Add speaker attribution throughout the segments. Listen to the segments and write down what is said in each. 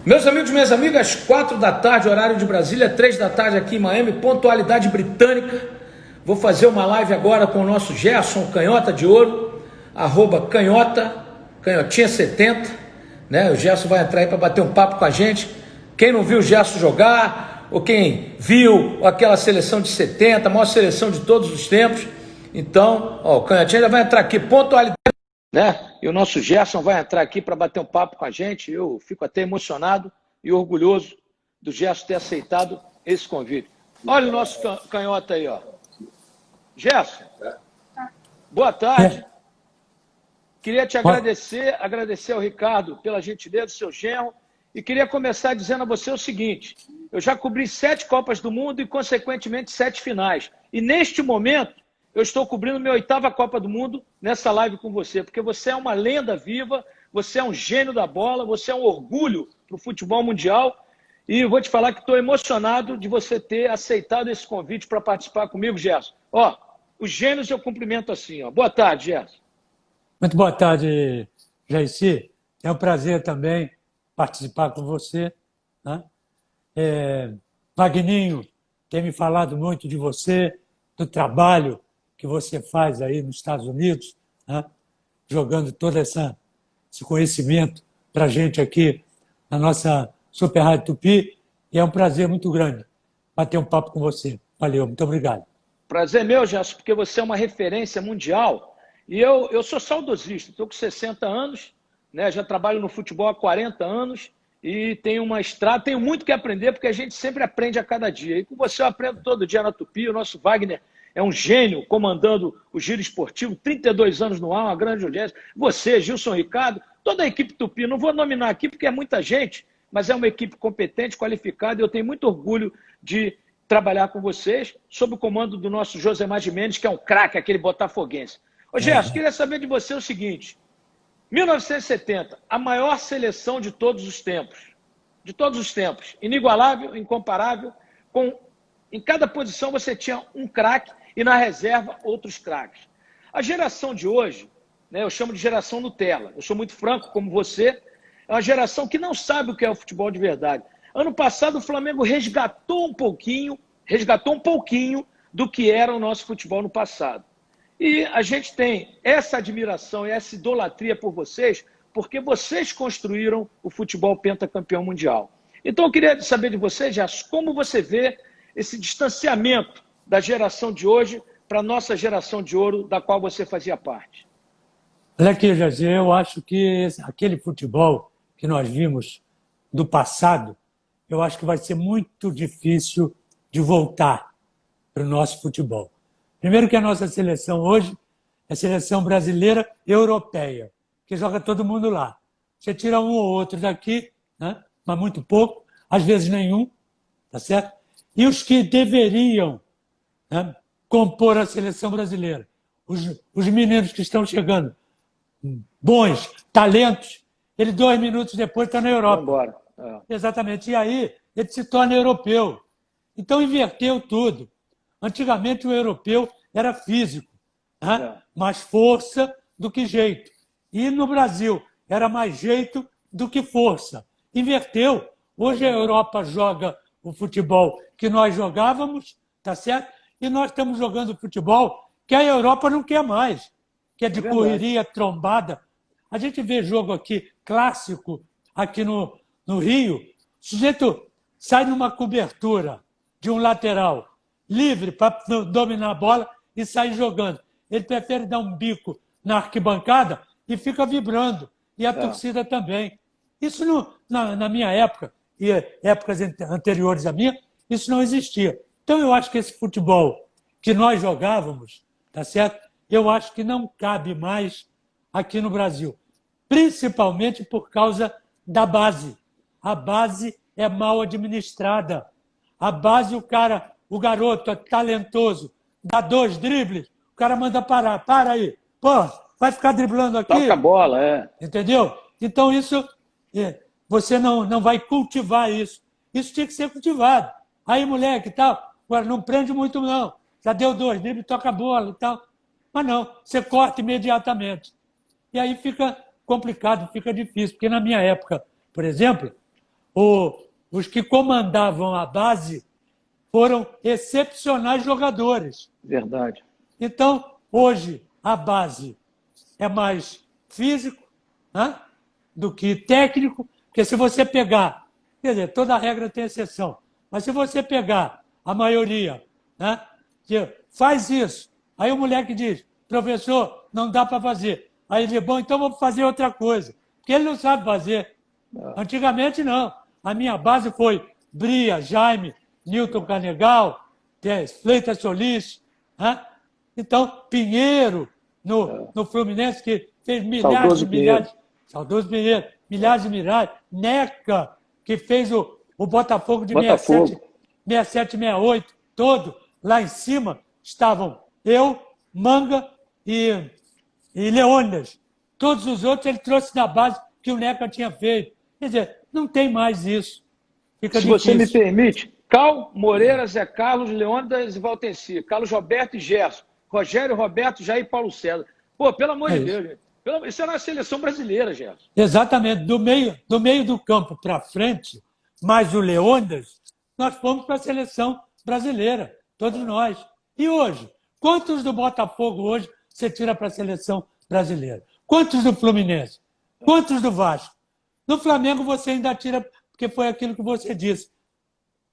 Speaker 1: Meus amigos e minhas amigas, 4 da tarde, horário de Brasília, 3 da tarde aqui em Miami, pontualidade britânica. Vou fazer uma live agora com o nosso Gerson, Canhota de Ouro, @canhota, canhotinha70, né? O Gerson vai entrar aí para bater um papo com a gente. Quem não viu o Gerson jogar, ou quem viu aquela seleção de 70, a maior seleção de todos os tempos. Então, ó, o Canhotinha já vai entrar aqui, pontualidade, né? E o nosso Gerson vai entrar aqui para bater um papo com a gente. Eu fico até emocionado e orgulhoso do Gerson ter aceitado esse convite. Olha o nosso Canhota aí, ó. Gerson, boa tarde. Queria te agradecer ao Ricardo pela gentileza do seu genro, e queria começar dizendo a você o seguinte: eu já cobri 7 Copas do Mundo e, consequentemente, 7 finais. E, neste momento, eu estou cobrindo minha 8ª Copa do Mundo nessa live com você, porque você é uma lenda viva, você é um gênio da bola, você é um orgulho para o futebol mundial, e eu vou te falar que estou emocionado de você ter aceitado esse convite para participar comigo, Gerson. Ó, os gênios eu cumprimento assim, ó. Boa tarde, Gerson.
Speaker 2: Muito boa tarde, Jaicy. É um prazer também participar com você, né? Vagninho tem me falado muito de você, do trabalho que você faz aí nos Estados Unidos, né? Jogando todo esse conhecimento para a gente aqui na nossa Super Rádio Tupi. E é um prazer muito grande bater um papo com você. Valeu, muito obrigado.
Speaker 1: Prazer meu, Gerson, porque você é uma referência mundial. E eu sou saudosista, estou com 60 anos, né? Já trabalho no futebol há 40 anos e tenho uma estrada, tenho muito que aprender, porque a gente sempre aprende a cada dia. E com você eu aprendo todo dia na Tupi. O nosso Wagner é um gênio comandando o giro esportivo, 32 anos no ar, uma grande audiência. Você, Gilson Ricardo, toda a equipe Tupi, não vou nominar aqui porque é muita gente, mas é uma equipe competente, qualificada, e eu tenho muito orgulho de trabalhar com vocês, sob o comando do nosso Josemar Gimenez, que é um craque, aquele botafoguense. Ô, Gerson, queria saber de você o seguinte: 1970, a maior seleção de todos os tempos, inigualável, incomparável, em cada posição você tinha um craque e na reserva outros craques. A geração de hoje, né, eu chamo de geração Nutella, eu sou muito franco como você, é uma geração que não sabe o que é o futebol de verdade. Ano passado o Flamengo resgatou um pouquinho do que era o nosso futebol no passado. E a gente tem essa admiração e essa idolatria por vocês, porque vocês construíram o futebol pentacampeão mundial. Então eu queria saber de você, Gerson, como você vê esse distanciamento da geração de hoje para a nossa geração de ouro, da qual você fazia parte.
Speaker 2: Olha aqui, José, eu acho que aquele futebol que nós vimos do passado, eu acho que vai ser muito difícil de voltar para o nosso futebol. Primeiro que a nossa seleção hoje é a seleção brasileira europeia, que joga todo mundo lá. Você tira um ou outro daqui, né? Mas muito pouco, às vezes nenhum, tá certo? E os que deveriam, né, compor a seleção brasileira, os meninos que estão chegando, bons, talentos, ele 2 minutos depois está na Europa.
Speaker 1: Vambora.
Speaker 2: Exatamente. E aí ele se torna europeu. Então inverteu tudo. Antigamente o europeu era físico, né? Mais força do que jeito. E no Brasil era mais jeito do que força. Inverteu. Hoje a Europa joga o futebol que nós jogávamos, tá certo? E nós estamos jogando futebol que a Europa não quer mais, que é de correria, trombada. A gente vê jogo aqui, clássico, aqui no Rio, o sujeito sai numa cobertura de um lateral, livre para dominar a bola e sair jogando. Ele prefere dar um bico na arquibancada e fica vibrando. E a torcida também. Isso não, na minha época, e épocas anteriores à minha, isso não existia. Então eu acho que esse futebol que nós jogávamos, tá certo? Eu acho que não cabe mais aqui no Brasil. Principalmente por causa da base. A base é mal administrada. A base, o garoto é talentoso, dá 2 dribles, o cara manda parar. Para aí. Pô, vai ficar driblando aqui?
Speaker 1: Toca a bola,
Speaker 2: Entendeu? Então isso, você não vai cultivar isso. Isso tinha que ser cultivado. Aí, moleque e tal, agora não prende muito não. Já deu 2 dribles, toca a bola e tal. Mas não, você corta imediatamente. E aí fica complicado, fica difícil. Porque na minha época, por exemplo, os que comandavam a base foram excepcionais jogadores.
Speaker 1: Verdade.
Speaker 2: Então, hoje, a base é mais físico, né, do que técnico, porque se você pegar, quer dizer, toda regra tem exceção, mas se você pegar a maioria, né, que faz isso, aí o moleque diz, professor, não dá para fazer. Aí ele diz, bom, então vou fazer outra coisa, porque ele não sabe fazer. Antigamente, não. A minha base foi Bria, Jaime, Newton Canegal, Fleitas Solis, né? Então, Pinheiro, no Fluminense, que fez milhares e milhares. Saudoso Pinheiro. Milhares e milhares. Neca, que fez o Botafogo de 67, 68, todo. Lá em cima estavam eu, Manga e Leônidas. Todos os outros ele trouxe da base que o Neca tinha feito. Quer dizer, não tem mais isso. Fica
Speaker 1: Se
Speaker 2: difícil.
Speaker 1: você me permite, Cal, Moreira, Zé Carlos, Leônidas e Valtenci, Carlos Roberto e Gerson, Rogério, Roberto, Jair e Paulo César. Pô, pelo amor de Deus, gente. Isso era a seleção brasileira, Gerson.
Speaker 2: Exatamente. Do meio do campo para frente, mais o Leônidas, nós fomos para a seleção brasileira, todos nós. E hoje? Quantos do Botafogo hoje você tira para a seleção brasileira? Quantos do Fluminense? Quantos do Vasco? No Flamengo você ainda tira, porque foi aquilo que você disse.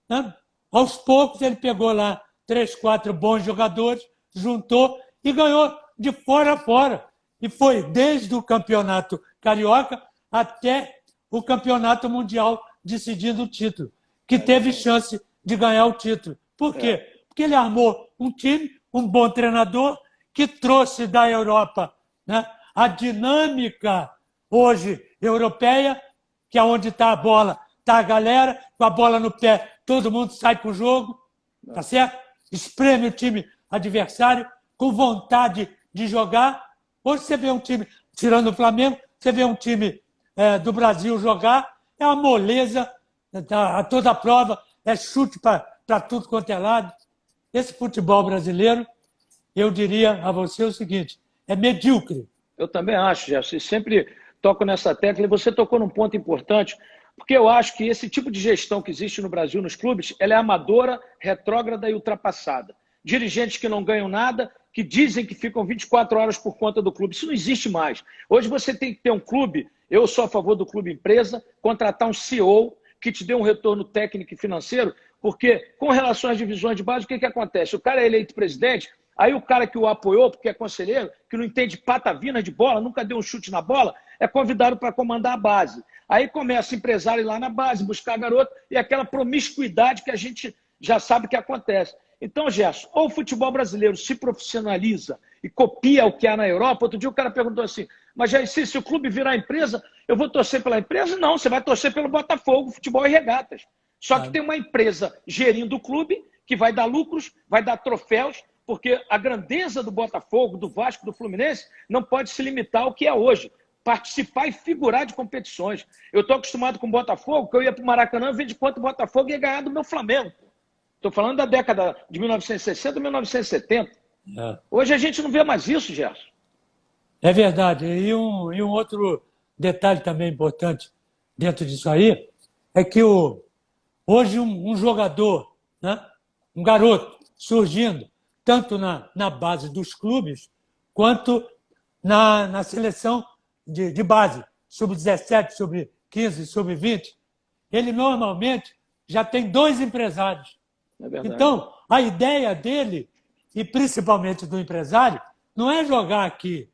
Speaker 2: Né? Aos poucos ele pegou lá 3, 4 bons jogadores, juntou e ganhou de fora a fora. E foi desde o campeonato carioca até o campeonato mundial decidindo o título, que teve chance de ganhar o título. Por quê? Porque ele armou um time, um bom treinador, que trouxe da Europa, né, a dinâmica hoje europeia, que é onde está a bola, está a galera, com a bola no pé, todo mundo sai para o jogo, tá certo? Espreme o time adversário com vontade de jogar. Hoje você vê um time, tirando o Flamengo, você vê um time do Brasil jogar, é uma moleza a toda a prova, é chute para tudo quanto é lado. Esse futebol brasileiro, eu diria a você o seguinte, é medíocre.
Speaker 1: Eu também acho, Gerson, e sempre toco nessa tecla, e você tocou num ponto importante, porque eu acho que esse tipo de gestão que existe no Brasil, nos clubes, ela é amadora, retrógrada e ultrapassada. Dirigentes que não ganham nada, que dizem que ficam 24 horas por conta do clube. Isso não existe mais. Hoje você tem que ter um clube, eu sou a favor do clube empresa, contratar um CEO que te dê um retorno técnico e financeiro, porque com relação às divisões de base, o que acontece? O cara é eleito presidente, aí o cara que o apoiou, porque é conselheiro, que não entende patavina de bola, nunca deu um chute na bola, é convidado para comandar a base. Aí começa o empresário lá na base, buscar garoto, e aquela promiscuidade que a gente já sabe que acontece. Então, Gerson, ou o futebol brasileiro se profissionaliza e copia o que há na Europa. Outro dia o cara perguntou assim, mas já se o clube virar empresa, eu vou torcer pela empresa? Não, você vai torcer pelo Botafogo, futebol e regatas. Só que tem uma empresa gerindo o clube que vai dar lucros, vai dar troféus, porque a grandeza do Botafogo, do Vasco, do Fluminense não pode se limitar ao que é hoje. Participar e figurar de competições. Eu estou acostumado com o Botafogo, que eu ia para o Maracanã e ver de quanto o Botafogo ia ganhar do meu Flamengo. Estou falando da década de 1960 a 1970. Hoje a gente não vê mais isso, Gerson.
Speaker 2: É verdade. E um outro detalhe também importante dentro disso aí é que hoje um jogador, né, um garoto surgindo, tanto na base dos clubes, quanto na seleção de base, sub-17, sub-15, sub-20, ele normalmente já tem 2 empresários. Então, a ideia dele, e principalmente do empresário, não é jogar aqui,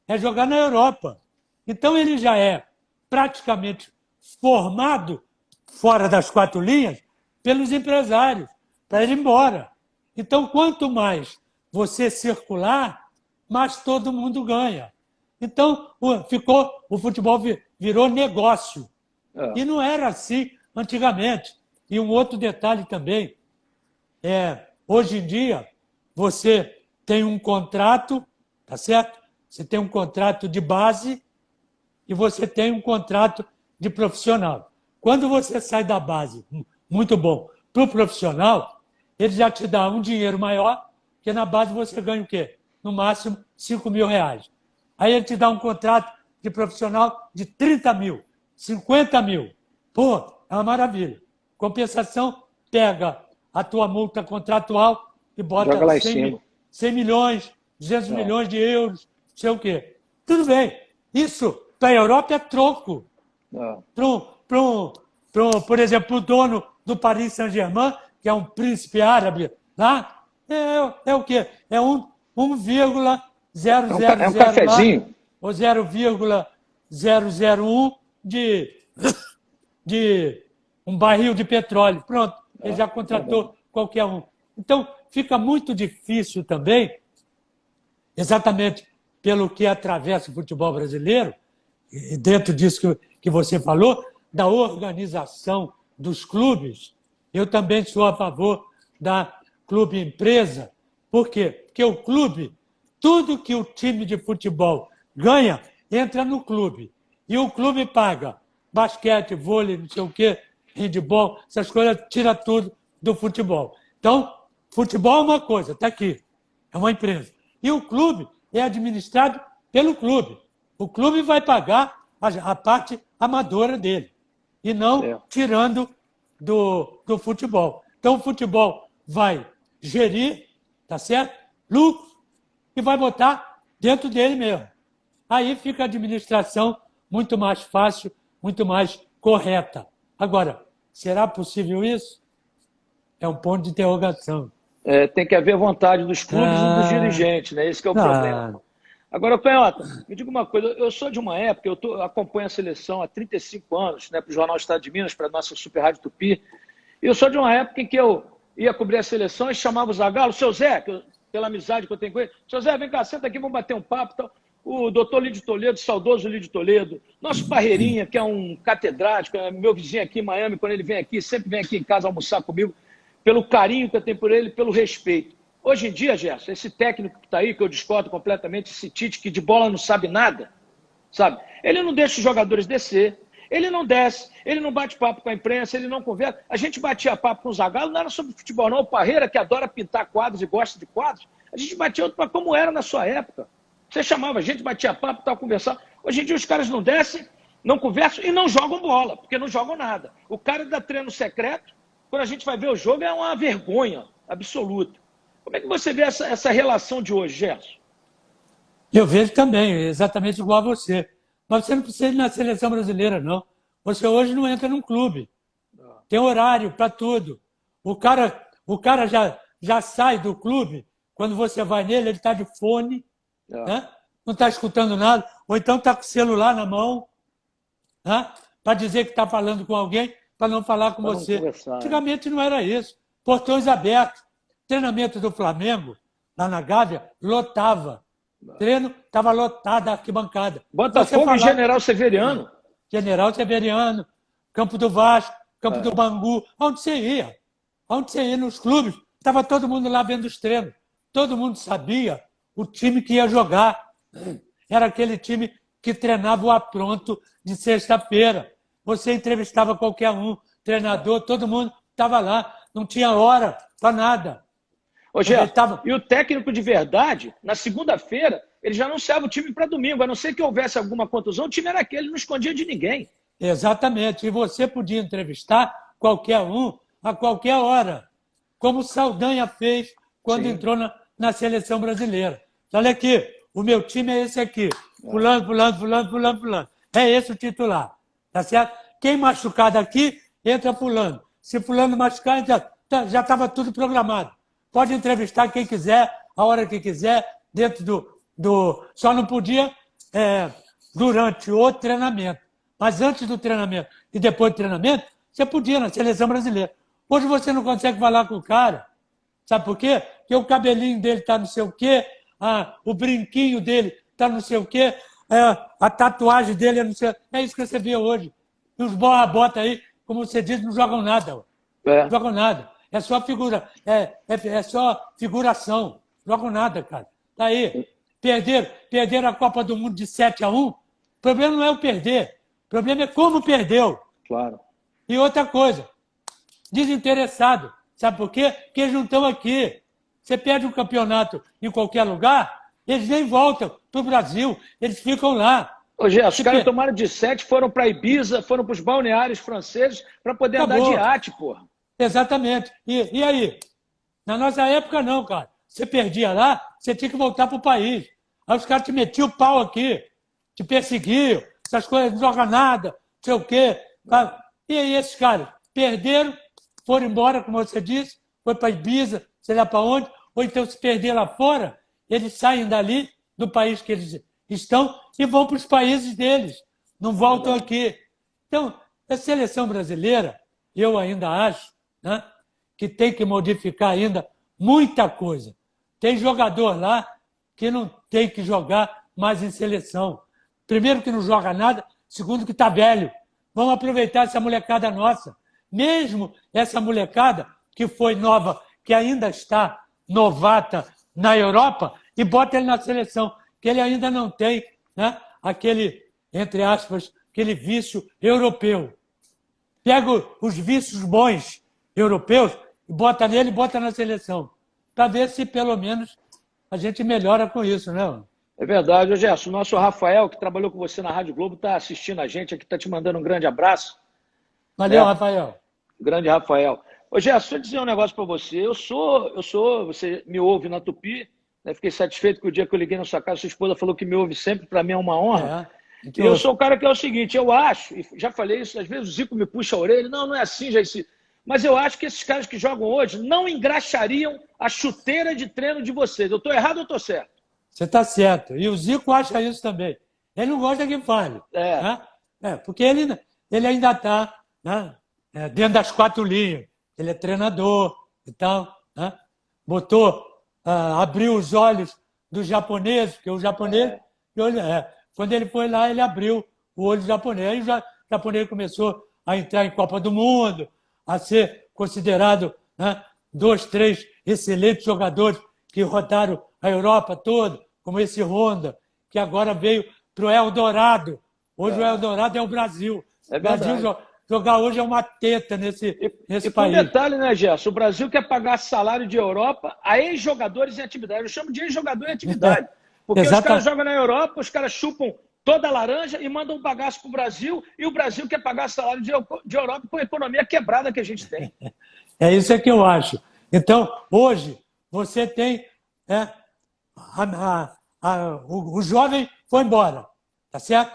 Speaker 2: é jogar na Europa. Então, ele já é praticamente formado fora das 4 linhas pelos empresários, para ir embora. Então, quanto mais você circular, mais todo mundo ganha. Então, o futebol virou negócio. E não era assim antigamente. E um outro detalhe também, hoje em dia, você tem um contrato, tá certo? Você tem um contrato de base e você tem um contrato de profissional. Quando você sai da base, muito bom, para o profissional, ele já te dá um dinheiro maior, porque na base você ganha o quê? No máximo 5 mil reais. Aí ele te dá um contrato de profissional de 30 mil, 50 mil. Pô, é uma maravilha. Compensação, pega a tua multa contratual e bota
Speaker 1: Joga lá em cima.
Speaker 2: 100 milhões, 200 milhões de euros, não sei o quê. Tudo bem. Isso, para a Europa, é troco. Por exemplo, o dono do Paris Saint-Germain, que é um príncipe árabe lá, é o quê? É 1,000
Speaker 1: é um cafezinho.
Speaker 2: Ou 0,001 de um barril de petróleo. Pronto, ele já contratou qualquer um. Então, fica muito difícil também, exatamente pelo que atravessa o futebol brasileiro, e dentro disso que você falou, da organização dos clubes. Eu também sou a favor da clube-empresa. Por quê? Porque o clube, tudo que o time de futebol ganha, entra no clube. E o clube paga basquete, vôlei, não sei o quê, handebol, essas coisas, tira tudo do futebol. Então, futebol é uma coisa, está aqui, é uma empresa. E o clube é administrado pelo clube. O clube vai pagar a parte amadora dele, e não tirando do futebol. Então, o futebol vai gerir, tá certo? Lucro, e vai botar dentro dele mesmo. Aí fica a administração muito mais fácil, muito mais correta. Agora, será possível isso? É um ponto de interrogação.
Speaker 1: Tem que haver vontade dos clubes e dos dirigentes, né? Esse que é o problema. Agora, Canhota, me diga uma coisa, eu sou de uma época, eu acompanho a seleção há 35 anos, né, para o Jornal Estado de Minas, para a nossa Super Rádio Tupi, e eu sou de uma época em que eu ia cobrir a seleção e chamava o Zagallo, seu Zé, pela amizade que eu tenho com ele, seu Zé, vem cá, senta aqui, vamos bater um papo e tal. O doutor Lídio Toledo, saudoso Lídio Toledo, nosso Parreirinha, que é um catedrático, é meu vizinho aqui em Miami, quando ele vem aqui, sempre vem aqui em casa almoçar comigo, pelo carinho que eu tenho por ele, pelo respeito. Hoje em dia, Gerson, esse técnico que está aí, que eu discordo completamente, esse Tite, que de bola não sabe nada, sabe? Ele não deixa os jogadores descer, ele não desce, ele não bate papo com a imprensa, ele não conversa. A gente batia papo com o Zagallo, não era sobre futebol não, o Parreira, que adora pintar quadros e gosta de quadros, a gente batia para como era na sua época. Você chamava a gente, batia papo, estava conversando. Hoje em dia os caras não descem, não conversam e não jogam bola, porque não jogam nada. O cara dá treino secreto, quando a gente vai ver o jogo, é uma vergonha absoluta. Como é que você vê essa relação de hoje, Gerson?
Speaker 2: Eu vejo também, exatamente igual a você. Mas você não precisa ir na seleção brasileira, não. Você hoje não entra num clube. Tem horário para tudo. O cara já sai do clube, quando você vai nele, ele está de fone, né? Não está escutando nada, ou então está com o celular na mão, né? Para dizer que está falando com alguém, para não falar com você. Antigamente não era isso. Portões abertos. Treinamento do Flamengo, lá na Gávea, lotava. Treino, estava lotado a arquibancada.
Speaker 1: Botafogo e General Severiano.
Speaker 2: General Severiano, Campo do Vasco, Campo do Bangu. Onde você ia? Onde você ia nos clubes? Estava todo mundo lá vendo os treinos. Todo mundo sabia o time que ia jogar. Era aquele time que treinava o apronto de sexta-feira. Você entrevistava qualquer um, treinador, todo mundo estava lá. Não tinha hora para nada.
Speaker 1: Ô, Gerson, e o técnico de verdade, na segunda-feira, ele já anunciava o time para domingo. A não ser que houvesse alguma contusão, o time era aquele, não escondia de ninguém.
Speaker 2: Exatamente. E você podia entrevistar qualquer um a qualquer hora, como o Saldanha fez quando entrou na seleção brasileira. Olha aqui, o meu time é esse aqui. Fulano, fulano, fulano, fulano, fulano. É esse o titular. Tá certo? Quem machucar daqui, entra fulano. Se fulano machucar, já estava tudo programado. Pode entrevistar quem quiser, a hora que quiser, dentro do... Só não podia durante o treinamento. Mas antes do treinamento e depois do treinamento, você podia na seleção brasileira. Hoje você não consegue falar com o cara. Sabe por quê? Porque o cabelinho dele está não sei o quê, o brinquinho dele está não sei o quê, a tatuagem dele é não sei... É isso que você vê hoje. E os borra-bota aí, como você diz, não jogam nada. Não jogam nada. É só figura, é só figuração. Jogam nada, cara. Tá aí. Perderam a Copa do Mundo de 7-1. O problema não é o perder. O problema é como perdeu.
Speaker 1: Claro.
Speaker 2: E outra coisa, desinteressado. Sabe por quê? Porque eles não estão aqui. Você perde um campeonato em qualquer lugar, eles nem voltam para o Brasil. Eles ficam lá.
Speaker 1: Ô, Gerson, os caras
Speaker 2: Porque
Speaker 1: tomaram de 7, foram para Ibiza, foram para os balneários franceses para poder andar de
Speaker 2: acabou.
Speaker 1: iate, porra.
Speaker 2: Exatamente. E aí? Na nossa época, não, cara. Você perdia lá, você tinha que voltar para o país. Aí os caras te metiam o pau aqui, te perseguiam, essas coisas, não joga nada, não sei o quê. Tá? E aí esses caras perderam, foram embora, como você disse, foi para Ibiza, sei lá para onde, ou então se perder lá fora, eles saem dali, do país que eles estão, e vão para os países deles, não voltam aqui. Então, a seleção brasileira, eu ainda acho, né, que tem que modificar ainda muita coisa. Tem jogador lá que não tem que jogar mais em seleção. Primeiro que não joga nada, segundo que está velho. Vamos aproveitar essa molecada nossa. Mesmo essa molecada que foi nova, que ainda está novata na Europa, e bota ele na seleção, que ele ainda não tem, né, aquele, entre aspas, aquele vício europeu. Pega os vícios bons europeus e bota nele e bota na seleção, para ver se pelo menos a gente melhora com isso, né?
Speaker 1: É verdade. Ô, Gerson, o nosso Rafael, que trabalhou com você na Rádio Globo, está assistindo a gente aqui, está te mandando um grande abraço.
Speaker 2: Valeu,
Speaker 1: Né?
Speaker 2: Rafael.
Speaker 1: Grande Rafael. Ô, Gerson, deixa eu dizer um negócio para você. Você me ouve na Tupi, né? Fiquei satisfeito que o dia que eu liguei na sua casa, sua esposa falou que me ouve sempre, para mim é uma honra. E eu sou o cara que é o seguinte, eu acho, e já falei isso, às vezes o Zico me puxa a orelha, não é assim, Jair. Mas eu acho que esses caras que jogam hoje não engraxariam a chuteira de treino de vocês. Eu estou errado ou estou certo?
Speaker 2: Você está certo. E o Zico acha isso também. Ele não gosta que fale. Né? Porque ele ainda está, né, dentro das 4 linhas. Ele é treinador e tal. Né? Abriu os olhos do japonês, porque o japonês, quando ele foi lá, ele abriu o olho do japonês. Aí o japonês começou a entrar em Copa do Mundo, a ser considerado, né, 2, 3 excelentes jogadores que rodaram a Europa toda, como esse Honda, que agora veio para o Eldorado. Hoje o Eldorado é o Brasil.
Speaker 1: É
Speaker 2: o Brasil jogar hoje é uma teta nesse
Speaker 1: país.
Speaker 2: Com
Speaker 1: detalhe, né, Gerson? O Brasil quer pagar salário de Europa a ex-jogadores em atividade. Eu chamo de ex-jogador em atividade. Porque os caras jogam na Europa, os caras chupam toda a laranja e mandam um bagaço para o Brasil, e o Brasil quer pagar salário de Europa com a economia quebrada que a gente tem.
Speaker 2: É isso que eu acho. Então, hoje, você tem... o jovem foi embora, tá certo?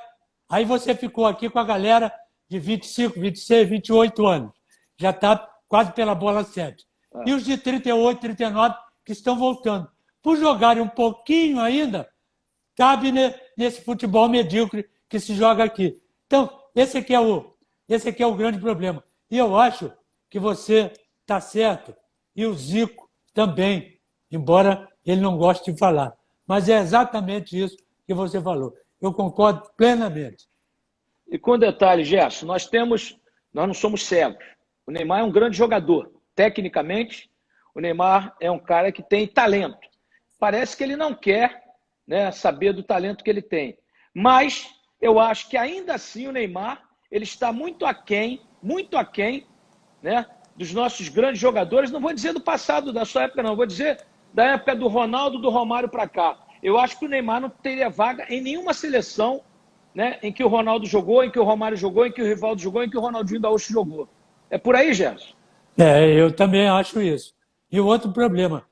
Speaker 2: Aí você ficou aqui com a galera de 25, 26, 28 anos. Já está quase pela bola 7. E os de 38, 39 que estão voltando. Por jogarem um pouquinho ainda, cabe nesse futebol medíocre que se joga aqui. Então, esse aqui é o grande problema. E eu acho que você está certo, e o Zico também, embora ele não goste de falar. Mas é exatamente isso que você falou. Eu concordo plenamente.
Speaker 1: E com detalhe, Gerson, nós não somos cegos. O Neymar é um grande jogador. Tecnicamente, o Neymar é um cara que tem talento. Parece que ele não quer, né, saber do talento que ele tem. Mas eu acho que ainda assim o Neymar ele está muito aquém, né, dos nossos grandes jogadores. Não vou dizer do passado, da sua época, não. Vou dizer da época do Ronaldo, do Romário para cá. Eu acho que o Neymar não teria vaga em nenhuma seleção, né, em que o Ronaldo jogou, em que o Romário jogou, em que o Rivaldo jogou, em que o Ronaldinho Gaúcho jogou. É por aí, Gerson?
Speaker 2: Eu também acho isso. E o outro problema,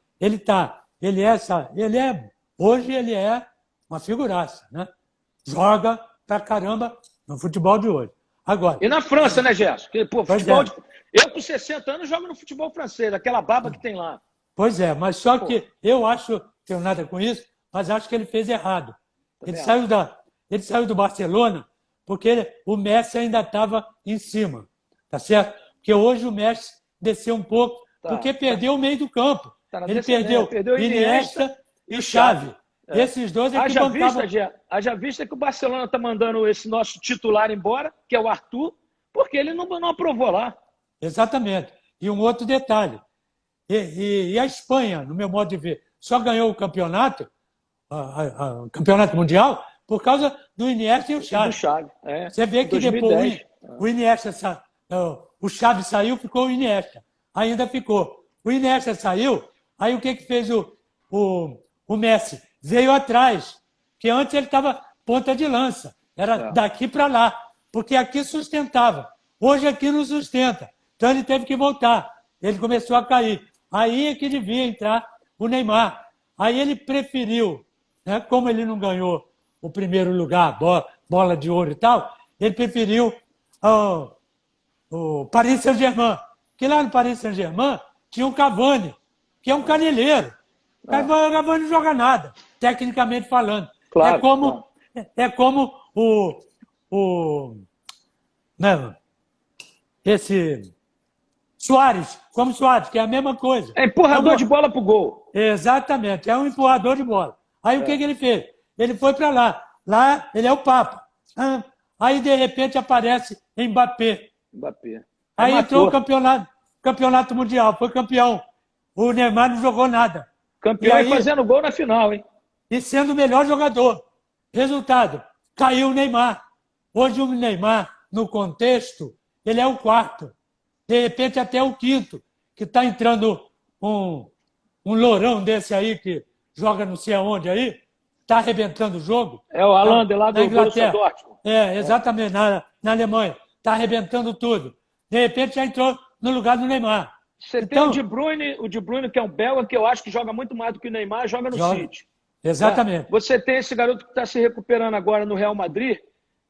Speaker 2: hoje ele é uma figuraça, né? Joga pra caramba no futebol de hoje. Agora,
Speaker 1: e na França, né, Gerson? Porque, pô, futebol eu com 60 anos jogo no futebol francês, aquela baba que tem lá.
Speaker 2: Pois é, mas só que eu acho, tenho nada com isso, mas acho que ele fez errado. Ele saiu do Barcelona porque o Messi ainda estava em cima, tá certo? Porque hoje o Messi desceu um pouco, porque perdeu o meio do campo. Ele perdeu Iniesta e o Xavi. Esses dois é que bancavam...
Speaker 1: Haja vista que o Barcelona está mandando esse nosso titular embora, que é o Arthur, porque ele não aprovou lá.
Speaker 2: Exatamente. E um outro detalhe. E a Espanha, no meu modo de ver, só ganhou o campeonato, o campeonato mundial, por causa do Iniesta e o Xavi. Você vê que 2010. Depois o Iniesta, o Xavi saiu, ficou o Iniesta. Ainda ficou. O Iniesta saiu, aí o que fez o Messi? Veio atrás, que antes ele estava ponta de lança. Era daqui para lá, porque aqui sustentava. Hoje aqui não sustenta. Então ele teve que voltar. Ele começou a cair. Aí é que devia entrar o Neymar. Aí ele preferiu, né, como ele não ganhou o primeiro lugar, bola de ouro e tal, ele preferiu o Paris Saint-Germain. Que lá no Paris Saint-Germain tinha o Cavani, que é um caneleiro. O Cavani não joga nada, tecnicamente falando.
Speaker 1: Claro,
Speaker 2: é como né, esse Suárez, que é a mesma coisa.
Speaker 1: É empurrador de bola pro gol.
Speaker 2: Exatamente, é um empurrador de bola. Aí o que ele fez? Ele foi para lá. Lá ele é o Papa. Aí, de repente, aparece Mbappé. Aí entrou o campeonato mundial, foi campeão. O Neymar não jogou nada.
Speaker 1: Campeão e fazendo gol na final, hein?
Speaker 2: E sendo o melhor jogador. Resultado, caiu o Neymar. Hoje o Neymar, no contexto, ele é o quarto. De repente até o quinto, que está entrando um lourão desse aí, que joga não sei aonde aí, está arrebentando o jogo.
Speaker 1: É o Haaland lá do
Speaker 2: Inglaterra.
Speaker 1: Borussia Dortmund.
Speaker 2: Exatamente, na Alemanha. Está arrebentando tudo. De repente já entrou no lugar do Neymar.
Speaker 1: Você tem o De Bruyne, que é um belga, que eu acho que joga muito mais do que o Neymar, joga no City.
Speaker 2: Exatamente.
Speaker 1: Você tem esse garoto que está se recuperando agora no Real Madrid,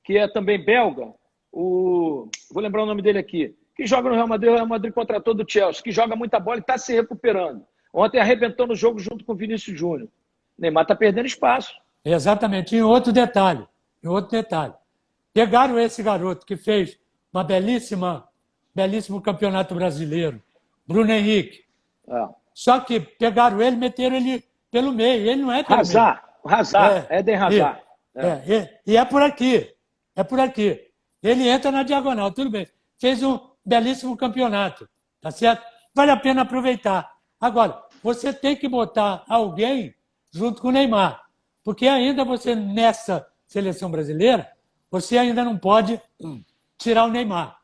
Speaker 1: que é também belga, vou lembrar o nome dele aqui, que joga no Real Madrid, o Real Madrid contratou do Chelsea, que joga muita bola e está se recuperando. Ontem arrebentou no jogo junto com o Vinícius Júnior. O Neymar está perdendo espaço.
Speaker 2: Exatamente. E outro detalhe. Pegaram esse garoto que fez uma belíssimo campeonato brasileiro, Bruno Henrique. Só que pegaram ele e meteram ele pelo meio. Ele não é pelo
Speaker 1: meio. Eden Hazard.
Speaker 2: E é por aqui. Ele entra na diagonal, tudo bem. Fez um belíssimo campeonato, tá certo? Vale a pena aproveitar. Agora, você tem que botar alguém junto com o Neymar, porque ainda você, nessa seleção brasileira, você ainda não pode tirar o Neymar.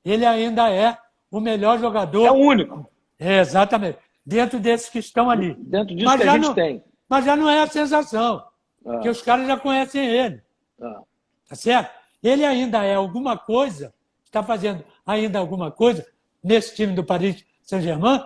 Speaker 2: Ele ainda é o melhor jogador.
Speaker 1: É o único.
Speaker 2: Exatamente. Dentro desses que estão ali.
Speaker 1: Dentro disso que a gente tem.
Speaker 2: Mas já não é a sensação, porque os caras já conhecem ele. Tá certo? Ele ainda é alguma coisa, está fazendo ainda alguma coisa nesse time do Paris Saint-Germain,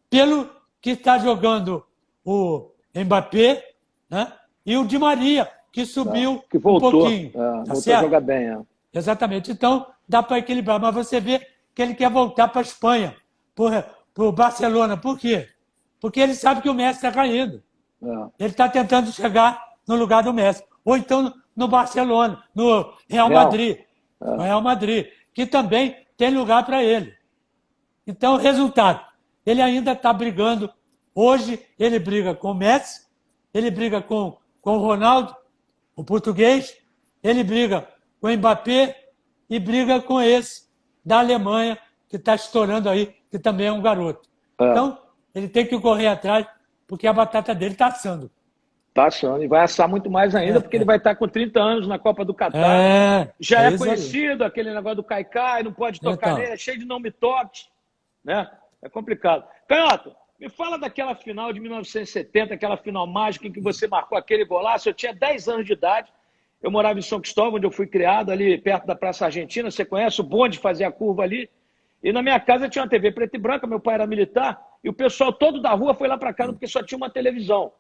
Speaker 2: pelo que está jogando o Mbappé, né? E o Di Maria, que subiu
Speaker 1: que voltou,
Speaker 2: um pouquinho.
Speaker 1: Voltou a jogar bem.
Speaker 2: Exatamente. Então, dá para equilibrar. Mas você vê que ele quer voltar para a Espanha, para o Barcelona. Por quê? Porque ele sabe que o Messi está caindo. Ele está tentando chegar no lugar do Messi. Ou então no Barcelona, no Real Madrid. No Real Madrid, que também tem lugar para ele. Então, resultado, ele ainda está brigando. Hoje, ele briga com o Messi, ele briga com o Ronaldo, o português, ele briga com o Mbappé e briga com esse da Alemanha, que está estourando aí, que também é um garoto. Então, ele tem que correr atrás, porque a batata dele está assando.
Speaker 1: Está assando, e vai assar muito mais ainda, porque ele vai estar com 30 anos na Copa do Catar. Já é conhecido aquele negócio do Caicai, não pode tocar nele, é cheio de não me toque. Né? É complicado. Canhoto, me fala daquela final de 1970, aquela final mágica em que você marcou aquele golaço. Eu tinha 10 anos de idade, eu morava em São Cristóvão, onde eu fui criado, ali perto da Praça Argentina. Você conhece o bonde, fazia a curva ali. E na minha casa tinha uma TV preta e branca, meu pai era militar, e o pessoal todo da rua foi lá para casa porque só tinha uma televisão.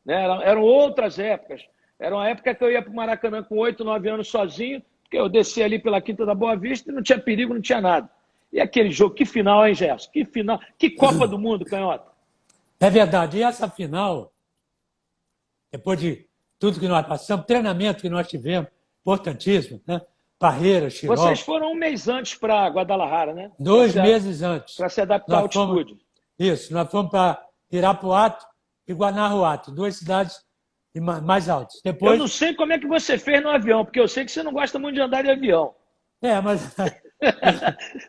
Speaker 1: Né? Eram outras épocas. Era uma época que eu ia para o Maracanã com 8, 9 anos sozinho, porque eu descia ali pela Quinta da Boa Vista e não tinha perigo, não tinha nada. E aquele jogo, que final, hein, Gerson? Que final, que Copa do Mundo, Canhota.
Speaker 2: É verdade. E essa final, depois de tudo que nós passamos, treinamento que nós tivemos, importantíssimo, né? Parreira, Chiró.
Speaker 1: Vocês foram um mês antes para Guadalajara, né?
Speaker 2: 2 meses antes.
Speaker 1: Para se adaptar à altitude.
Speaker 2: Isso, nós fomos para Irapuato e Guanajuato, 2 cidades mais altas. Depois...
Speaker 1: Eu não sei como é que você fez no avião, porque eu sei que você não gosta muito de andar de avião.
Speaker 2: Mas...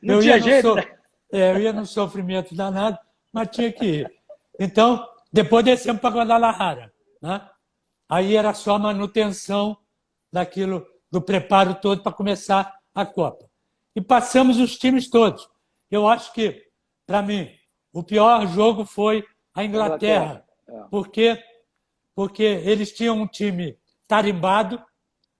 Speaker 1: não tinha jeito, né?
Speaker 2: Eu ia num sofrimento danado, mas tinha que ir. Então, depois descemos para Guadalajara. Né? Aí era só manutenção daquilo, do preparo todo para começar a Copa. E passamos os times todos. Eu acho que, para mim, o pior jogo foi a Inglaterra. Porque eles tinham um time tarimbado,